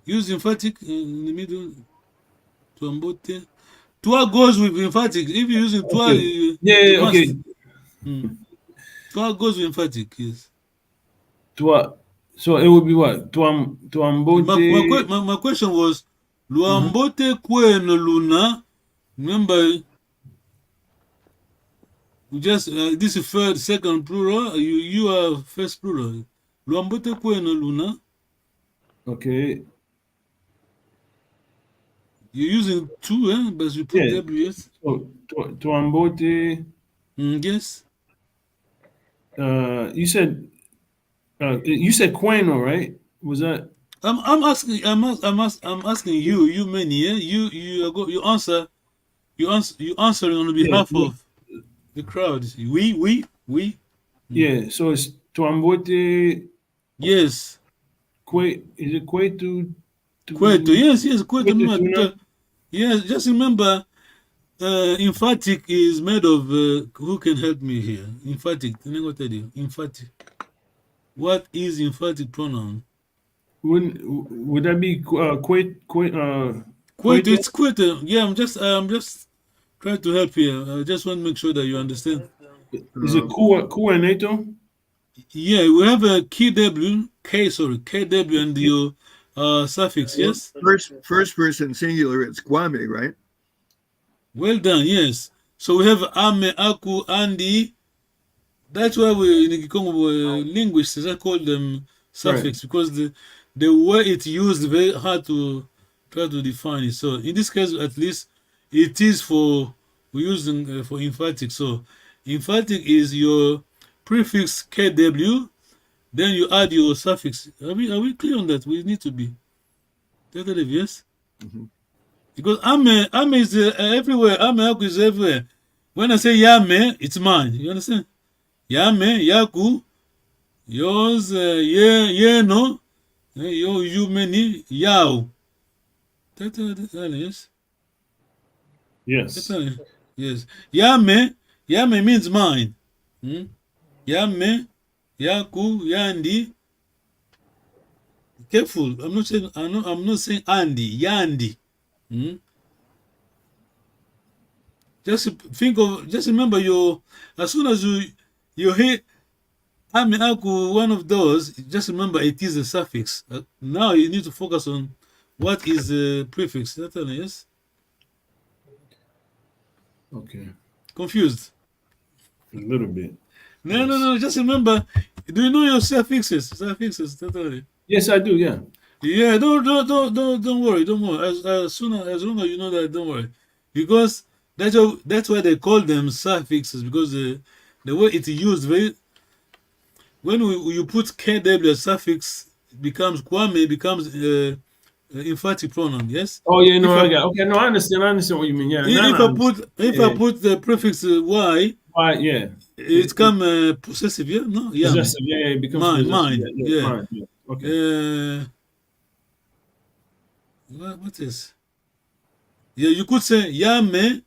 Use emphatic in the middle. Tuambote. Tua goes with emphatic. If you're using tua, okay. Okay. Tua goes with emphatic, yes. Tua. So it would be what? Tuambote. My question was, Luambote kweno luna. Remember, just this is third, second plural. You are first plural. Luambote kweno luna. Okay. You're using two, but you put W, yes. So Tuambote. Yes. You said Queno, right? Was that? I'm asking you many, yeah. You answer. You answering on behalf of the crowd. We. Yeah. So it's Tuambote. Yes. Is it Kwetu? Kwetu. Yes. Kwetu. Yes. Just remember, emphatic is made of. Who can help me here? Emphatic. Emphatic. What is emphatic pronoun? Would that be Kwetu? It's Kwetu. Yeah. I'm just trying to help here. I just want to make sure that you understand. Is it Kuaneto? Yeah, we have a KW, and your suffix, yes? First person singular, it's Kwame, right? Well done, yes. So we have Ame, Aku, Andi. That's why we in the Kikongo linguists, I call them suffix, because the way it's used, very hard to try to define it. So in this case, at least, it is we're using for emphatic. So emphatic is your prefix KW, then you add your suffix. Are we clear on that? We need to be. Yes? Because Ame is everywhere. Ame Aku is everywhere. When I say Yame, it's mine. You understand? Yame, Yaku, yours, Yeno, you many, Yao. Yes? Yes. Yes. Yame means mine. Yame, Yaku, Yandi. Careful. I'm not saying Andy. Yandi. Just remember as soon as you hear Ame Aku, one of those, just remember it is a suffix. Now you need to focus on what is the prefix. Yes? Okay. Confused? A little bit. No. Just remember. Do you know your suffixes? Suffixes. Totally. Yes, I do. Yeah. Yeah. Don't worry. Don't worry. As long as you know that, don't worry, because that's why they call them suffixes, because the way it's used, when you put KW suffix, becomes Kwame, becomes emphatic pronoun. Yes. Oh yeah, no, If I got. Okay, no, I understand. I understand what you mean. Yeah. if I put the prefix Y, Why? Yeah. it's come possessive. Yeah. No. Yeah. Possessive. Yeah, it becomes Mine. possessive. Yeah. Mine. Yeah. Okay. What is? Yeah, you could say Yame,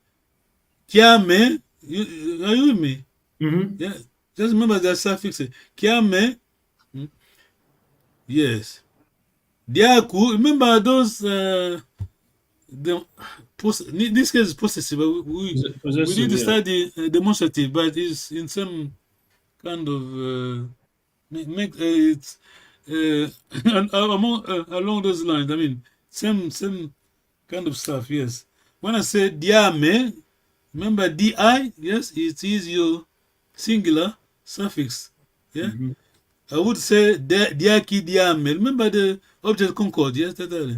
Kiame. Are you with me? Mm-hmm. Yeah. Just remember that suffix. Kiame. Yes. Diaku. Remember those. In this case, is possessive. We need to study demonstrative, but it's in some kind of it's along those lines. I mean, same kind of stuff. Yes. When I say diame, remember di. Yes, it is your singular suffix. Yeah. Mm-hmm. I would say diaki diame. Remember the object concord. Yes, totally.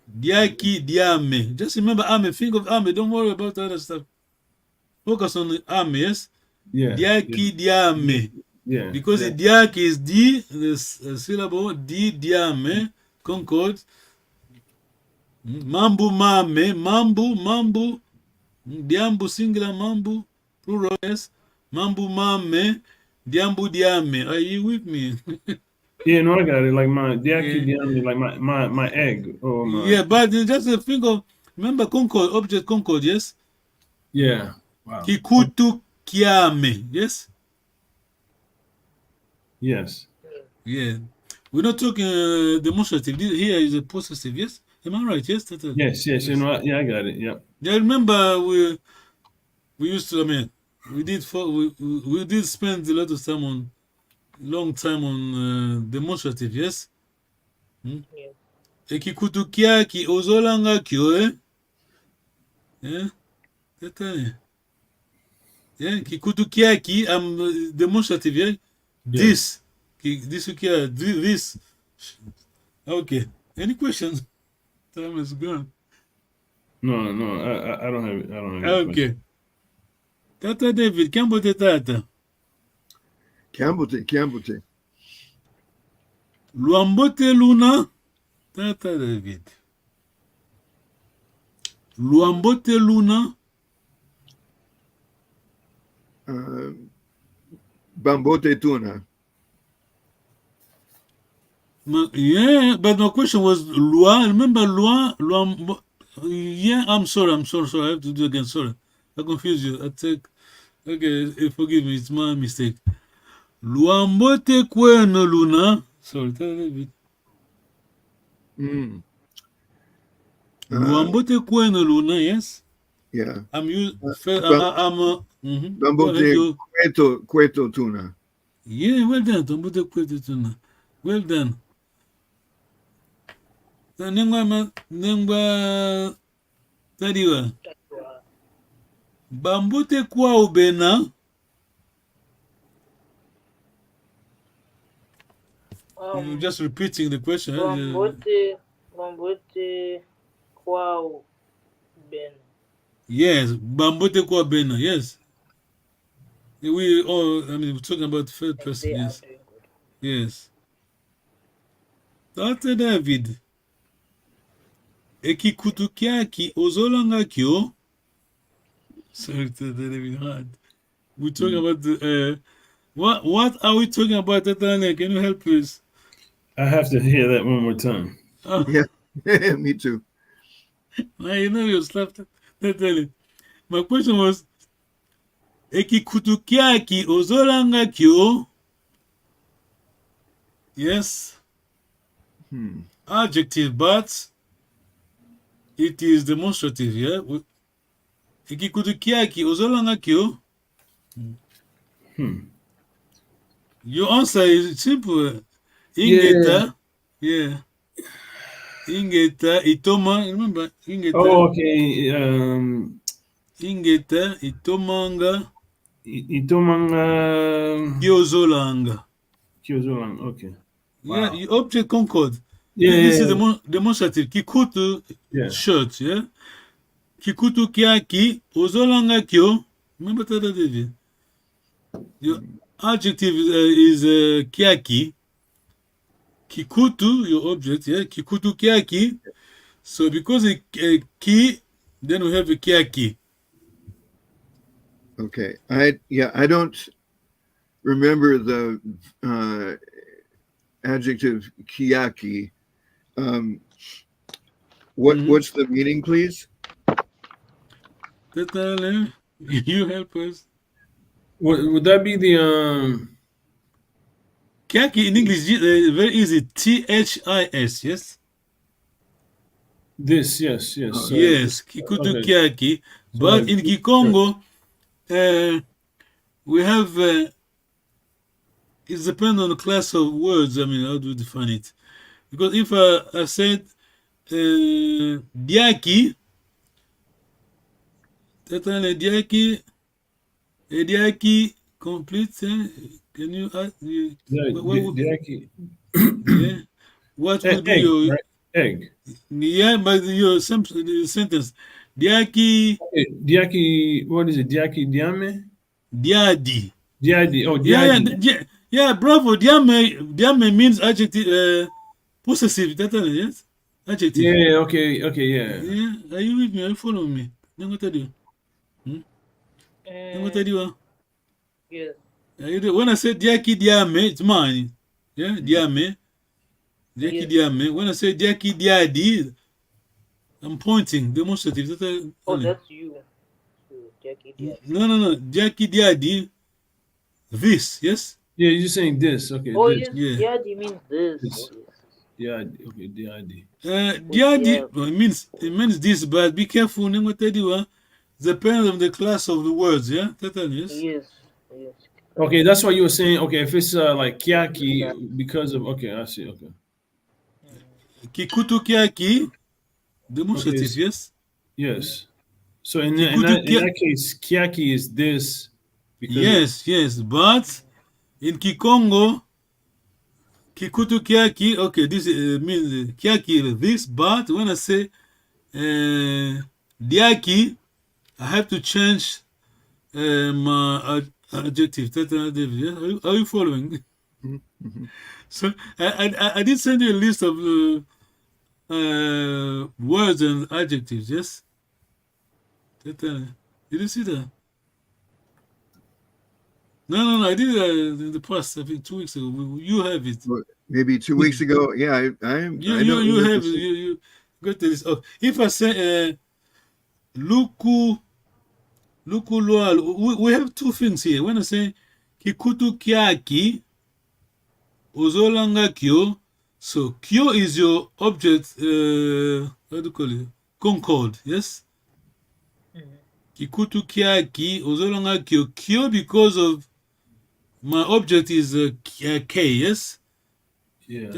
Diaki diame. Just remember ame. Think of ame. Don't worry about the other stuff. Focus on the ame. Yes. Yeah. Diaki diame. Yeah. Because the diak is di, the syllable di diame, concord. Mambu mame, mambu, diambu singular, mambu plural. Yes. Mambu mame, diambu diame. Are you with me? Yeah, no, I got it. Like my diaki, like my egg. Or my... Yeah, but just think of, remember concord, object concord. Yes. Yeah. Wow. Kikutu kiame. Yes. Yes. Yeah. We're not talking demonstrative. Here is a possessive. Yes. Am I right? Yes. Yes. You know. Yeah, I got it. Yeah. Yeah. Remember, we used to. I mean, we did spend a lot of time long time on demonstrative. Yes. Ekikutu kia ki ozolanga kyo. Yeah. Yeah. Kikutu kia ki demonstrative. Yeah. This. This. Okay. Any questions? Time is gone. No, I don't have it. I don't have it. Okay. Tata David, Cambote Tata. Cambote. Luambote Luna. Tata David. Luambote Luna. Bambote Tuna. Yeah, but my question was Lua. Remember Lua? Yeah, I'm sorry. I have to do it again. Sorry. I confused you. Okay, forgive me. It's my mistake. Luambote Kweno Luna. Sorry, tell me. Luambote Kweno Luna, yes? Yeah. Bambote Cueto Tuna. Yeah, well done. Bambote Cueto Tuna. Well done. Nengwa Tadiwa. Bambote kwa ubena. Just repeating the question. Bambote kwa ubena. Yes, Bambote kwa bena. Yes. We're talking about third person. Yes. Yes. Tate David. Ekikutu kiaki ozolanga kyo. Sorry, David hard. We're talking about what are we talking about, Tatane? Can you help us? I have to hear that one more time. Oh. Yeah, me too. I know you slapped it. My question was Ekikutu kiaki ozolanga kyo. Yes. Adjective, but it is demonstrative, yeah? Ekikutu kiaki ozolanga kyo. Your answer is simple. Ingeta. Yeah. Ingeta, itoma. Remember? Ingeta. Oh, okay. Ingeta, itomanga. Itomanga Kiozolanga. Kyozolang. Okay. Yeah, you object concord. Yeah, This is yeah. demonstrative. Kikutu Yeah. shirt, yeah? Kikutu kiaki, ozolanga kyo. Remember that, David? Your adjective is kiaki. Kikutu, your object, yeah? Kikutu kiaki. So because it ki, then we have a kiaki. Okay. I don't remember the adjective kiaki. What's the meaning, please? Tatale, you help us. Would that be the Kiaki in English, very easy. THIS, yes? this? Yes. So, Yes, Kikutu okay. Kiaki. So But like- in Kikongo, we have, it depends on the class of words. I mean, how do you define it? Because if I said Diaki, Tatale Diaki, Diaki complete, can you add? Yeah, Yeah. What would be egg, your right? Egg. yeah? But your sentence, Diaki Diaki, what is it? Diaki Diame? Diadi. Diadi. Oh, Yeah, Diadi. yeah. Bravo. Diame means adjective, possessive. That's all, yes. Adjective. Yeah, okay, yeah. Yeah. Are you with me? Are you following me? I'm gonna tell you. I'm gonna tell you. Yes. When I say Diaki Diame, it's mine. Yeah, Diame. Diaki Diame. When I say Diaki Diadi, I'm pointing, demonstrative. Oh, that's you. Jackie. No. Diaki Diadi. This, yes? Yeah, you're saying this. Okay. Oh, this. yes. Yeah. Diadi means this. This. Yeah, okay, Diadi. Diadi, well, it means this, but be careful. Depends on the class of the words, yeah? Yes? Yes. Okay, that's why you were saying, okay, if it's like Kiaki, because of, okay, I see, okay. Kikutu Kiaki, demonstrative, Okay, yes? Yes. So in that case, Kiaki is this. Because Yes, but in Kikongo, Kikutu Kiaki, okay, this means Kiaki this, but when I say Diaki, I have to change my adjective. Are you following? So I did send you a list of words and adjectives, yes? Did you see that? No, I did it in the past, I think 2 weeks ago. You have it. Maybe 2 weeks ago. Yeah, You have it. You got this. Oh, if I say Luku Lualu, we have two things here. When I say Kikutu Kiaki, Ozolanga Kyo, so Kyo is your object, how do you call it? Concord, yes? Kikutu Kiaki, Ozolanga Kyo. Kyo because of my object is K, yes? Yeah.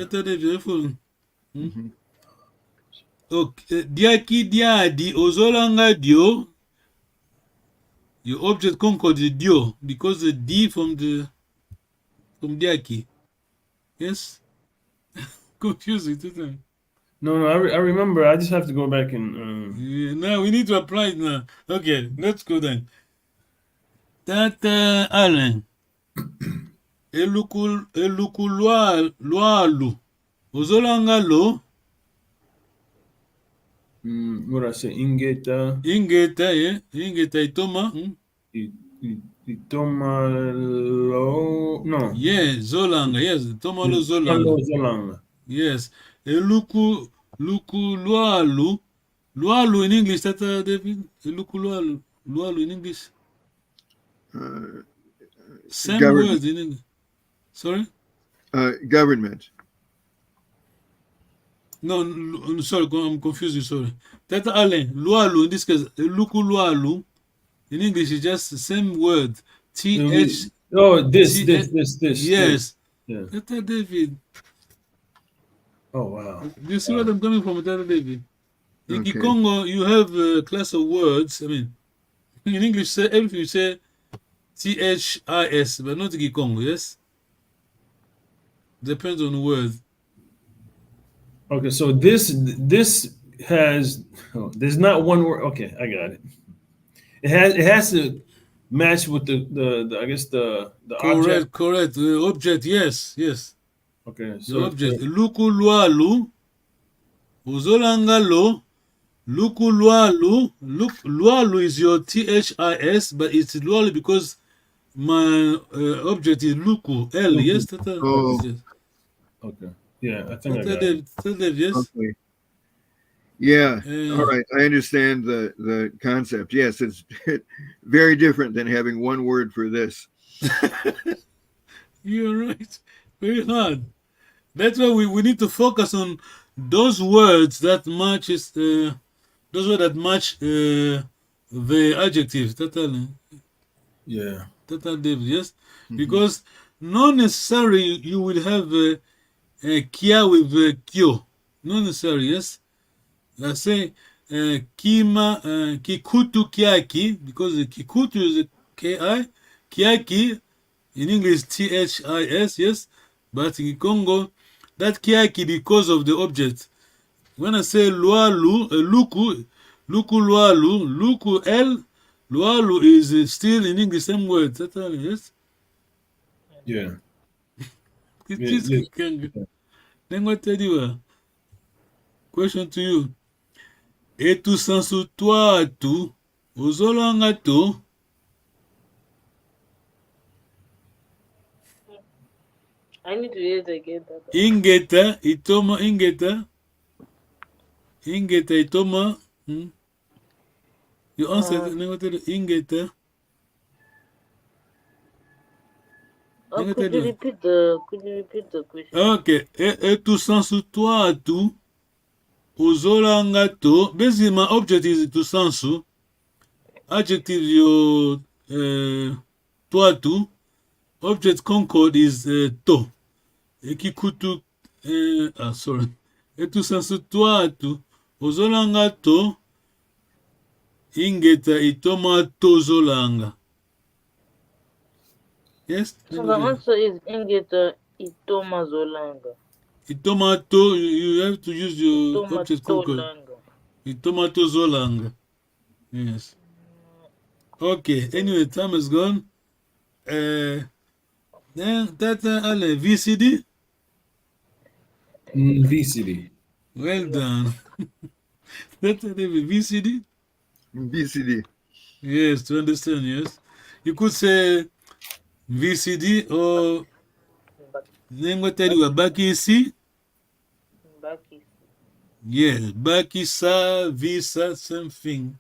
Okay. Diaki Diadi, Ozolanga Dio. Your object concord is Dio because the D from Diaki. Yes? Confusing. No, I remember. I just have to go back and. Yeah, now we need to apply it now. Okay, let's go then. Tata Allen. Eluku lualu. Ozolanga lo. What I say? Ingeta. Ingeta, yeah. Ingeta itoma. Itoma lo. No. Yeah, Zolanga. Yes, itoma lo Zolanga. Zolanga. Yes. Eluku lualu. Lualu in English, Tata David. Eluku lualu. Lualu in English. Same words in English. Sorry? Government. No, sorry, I'm confused. Sorry. Tata Allen, lualu, in this case, luku lualu, in English, is just the same word. TH. Oh, this. Yes. Yeah. Tata David. Oh, wow. Do you see where I'm coming from, Tata David? In Okay. Kikongo, you have a class of words. I mean, in English, everything you say THIS, but not Kikongo, yes? Depends on the word. Okay, so this has there's not one word. Okay, I got it. It has to match with the I guess the object. Correct. The object, yes. Okay, The so object. Luku lualu. Uzolanga lo. Luku lualu. Lualu is your THIS, but it's lualu because my object is luku. L, yes? Oh. Yes. okay, yeah, I think I got it. Yes. Okay. Yeah. All right. I understand the concept. Yes, it's very different than having one word for this. You're right. Very hard. That's why we need to focus on those words that matches those words that match the adjective. Yeah. Yes. Because not necessarily you will have kia with kyo. Not necessarily, yes. Let's say kima kikutu kiaki, because the kikutu is a ki, kiaki in English THIS, yes, but in Congo that kiaki because of the object. When I say lualu, luku lualu, L, lualu is still in English same word. Yes. Yeah. Then what tell you? Question to you. Etu sansu toi tu uzolanga tu. I need to hear it again. Ingeta itoma itoma. You answered ingeta. Could you repeat the question? Okay. Etu sansu toi tu uzolanga tu. Basically, my object is to sansu. Adjective your toi tu. Object concord is to. Ekikutu sorry. Etu sansu toi tu uzolanga to. Ingeta itoma tozolanga. Yes? So the answer is Ingeta Itoma Zolanga. Itoma to, you have to use your Itoma object concord. Tolanga. Itoma tozolanga. Yes. Okay, anyway, time is gone. Then that VCD. VCD. Well done. That's the VCD. VCD. Yes, to understand. Yes, you could say VCD or then what tell you back ici. Yeah, bakisa, visa, same thing.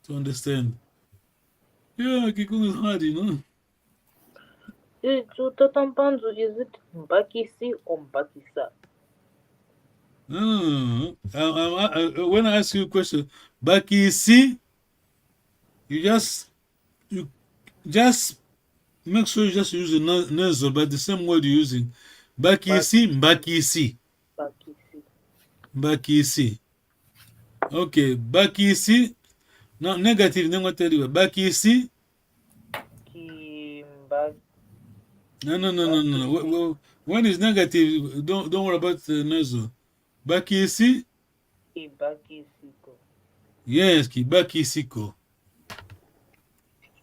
To understand. Yeah, Kikongo is hard, you know. So Tatampanzo, is it Mbakisi or Mbakisa? No. When I ask you a question, bakisi, you just make sure you just use the nasal, but the same word you're using. Bakisi, mbakisi. Bakisi. Okay, bakisi. Now negative, then what tell you? Bakisi. No. When it's negative, don't worry about the nasal. Bakisi. Yes, kibakisiko.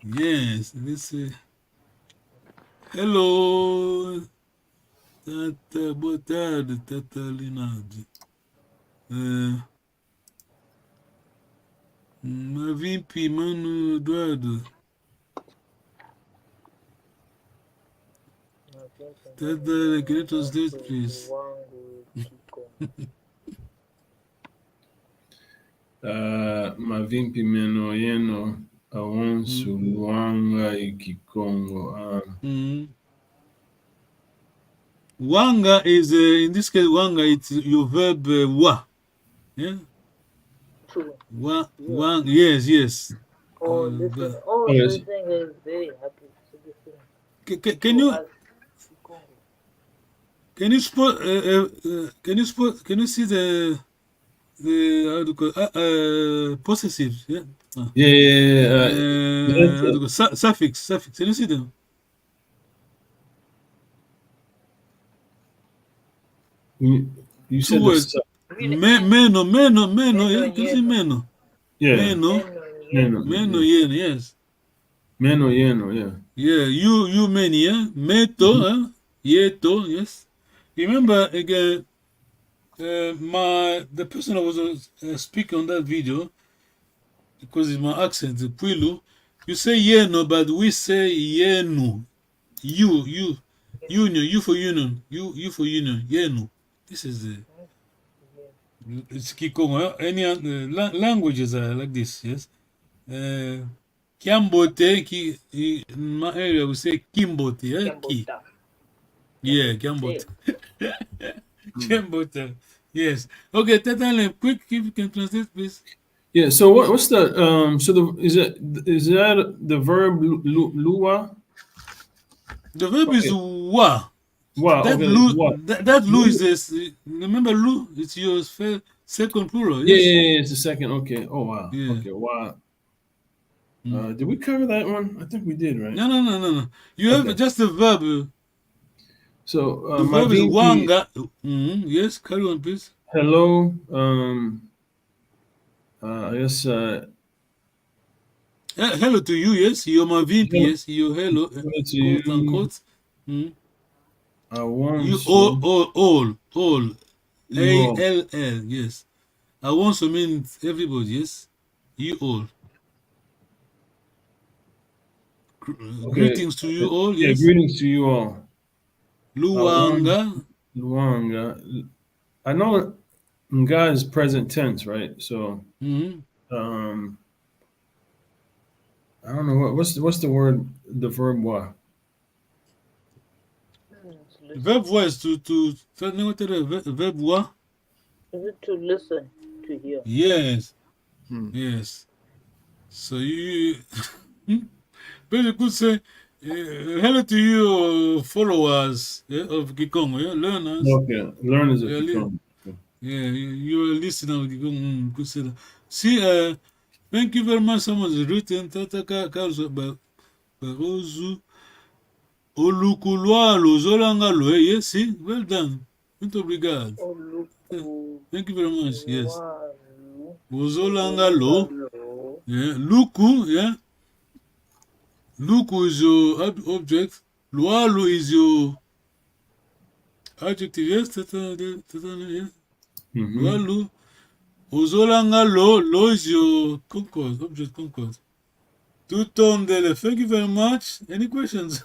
Yes, let's say. Hello. Tata, boa tarde, Tata Linaldi. Mavimpi, Mano Eduardo. Tata, can you translate, please? Mavimpi meno yeno awonsu luanga ikikongo. Wanga is, in this case, wanga, it's your verb wa. Yeah? Yes. Oh, this thing is very happy. Can you see the how do you call possessive? Yeah, Suffix. C'est le site. You said Two words. Meno. You can say meno. Yeah. Meno, yes. Meno, yeah. Yeah, you many, yeah. Meto, yeto, yes. Remember again, the person I was speaking on that video, because it's my accent, the Pwilu, you say yeno, but we say yenu. You for union, you for union, yenu. This is the. It's Kikongo. Any languages are like this, yes. Kiambote, in my area we say Kimbote, yeah? Ki. Yeah, Kiambote. Kiambote, yes. Okay, Tatale, quick, if you can translate, please. Yeah. So what's the is that the verb luwa? The verb is wa. Wow. That okay. lu, that lu is this. Remember lu? It's your second plural. Yes? Yeah, it's the second. Okay. Oh wow. Yeah. Okay. Wow. Did we cover that one? I think we did, right? No. You have just the verb. So the verb is wanga. Yes, carry on, please. Hello. I guess. Hello to you. Yes, you're my VP. Yes, you hello. To you. Quote unquote. I want you all. ALL. Yes. I want to mean everybody. Yes, you all. Okay. Greetings to you all. Yes. Yeah, greetings to you all. Luanga. I know nga is present tense, right? So I don't know what's the word, the verb wa. Verb wa is to verb wa. Is it to listen, to hear? Yes. Yes. So you but you could say hello to you followers of Kikongo, learners. Okay, learners of Kikongo. Yeah, you're a listener of Kikongo. Could say that. See, thank you very much. Someone has written Tataka Karuso Barozu Olukulwalo Zolangalo. Yes, see, well done. Muito obrigado. Thank you very much. Yes. Zolangalo. Yeah, Luku, yeah. Luku is your object. Lualu is your adjective. Yes, yes. Lualu. Ozolanga lo is your concord, object concord. Tutondele. Thank you very much. Any questions?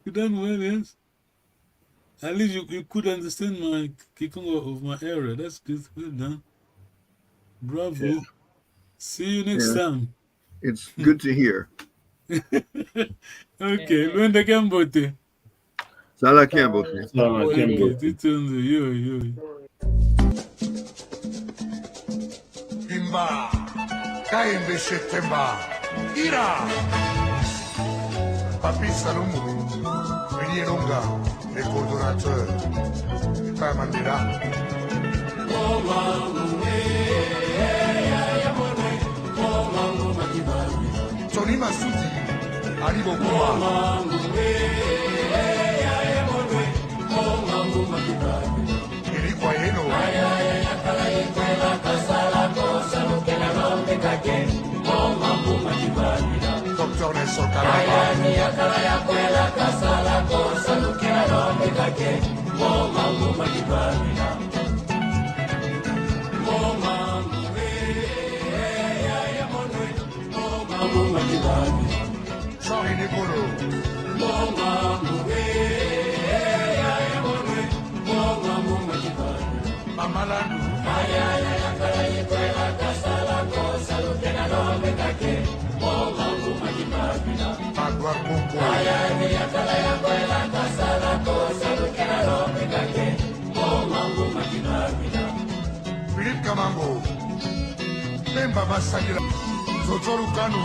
You done well, yes. At least you could understand my Kikongo of my area. That's good. Well done. Bravo. Yeah. See you next time. It's good to hear. Okay, Luenda Kiambote. Sala Kiambote. Sala Kiambote. Yo. Imba, Kaimbe Shetemba, Ira, Papi Salumu, Villiers-Longa, les coordonnateurs, Père Mandela. Tony Masudi, Ali Bokuma. Eli Kwayeno. Dr. Nelson Kalaba. Sorry, Nicolo. Mamalandu. Magua Kumbo. Philippe Kamango. Pemba Masakila. Zozoru Kanu.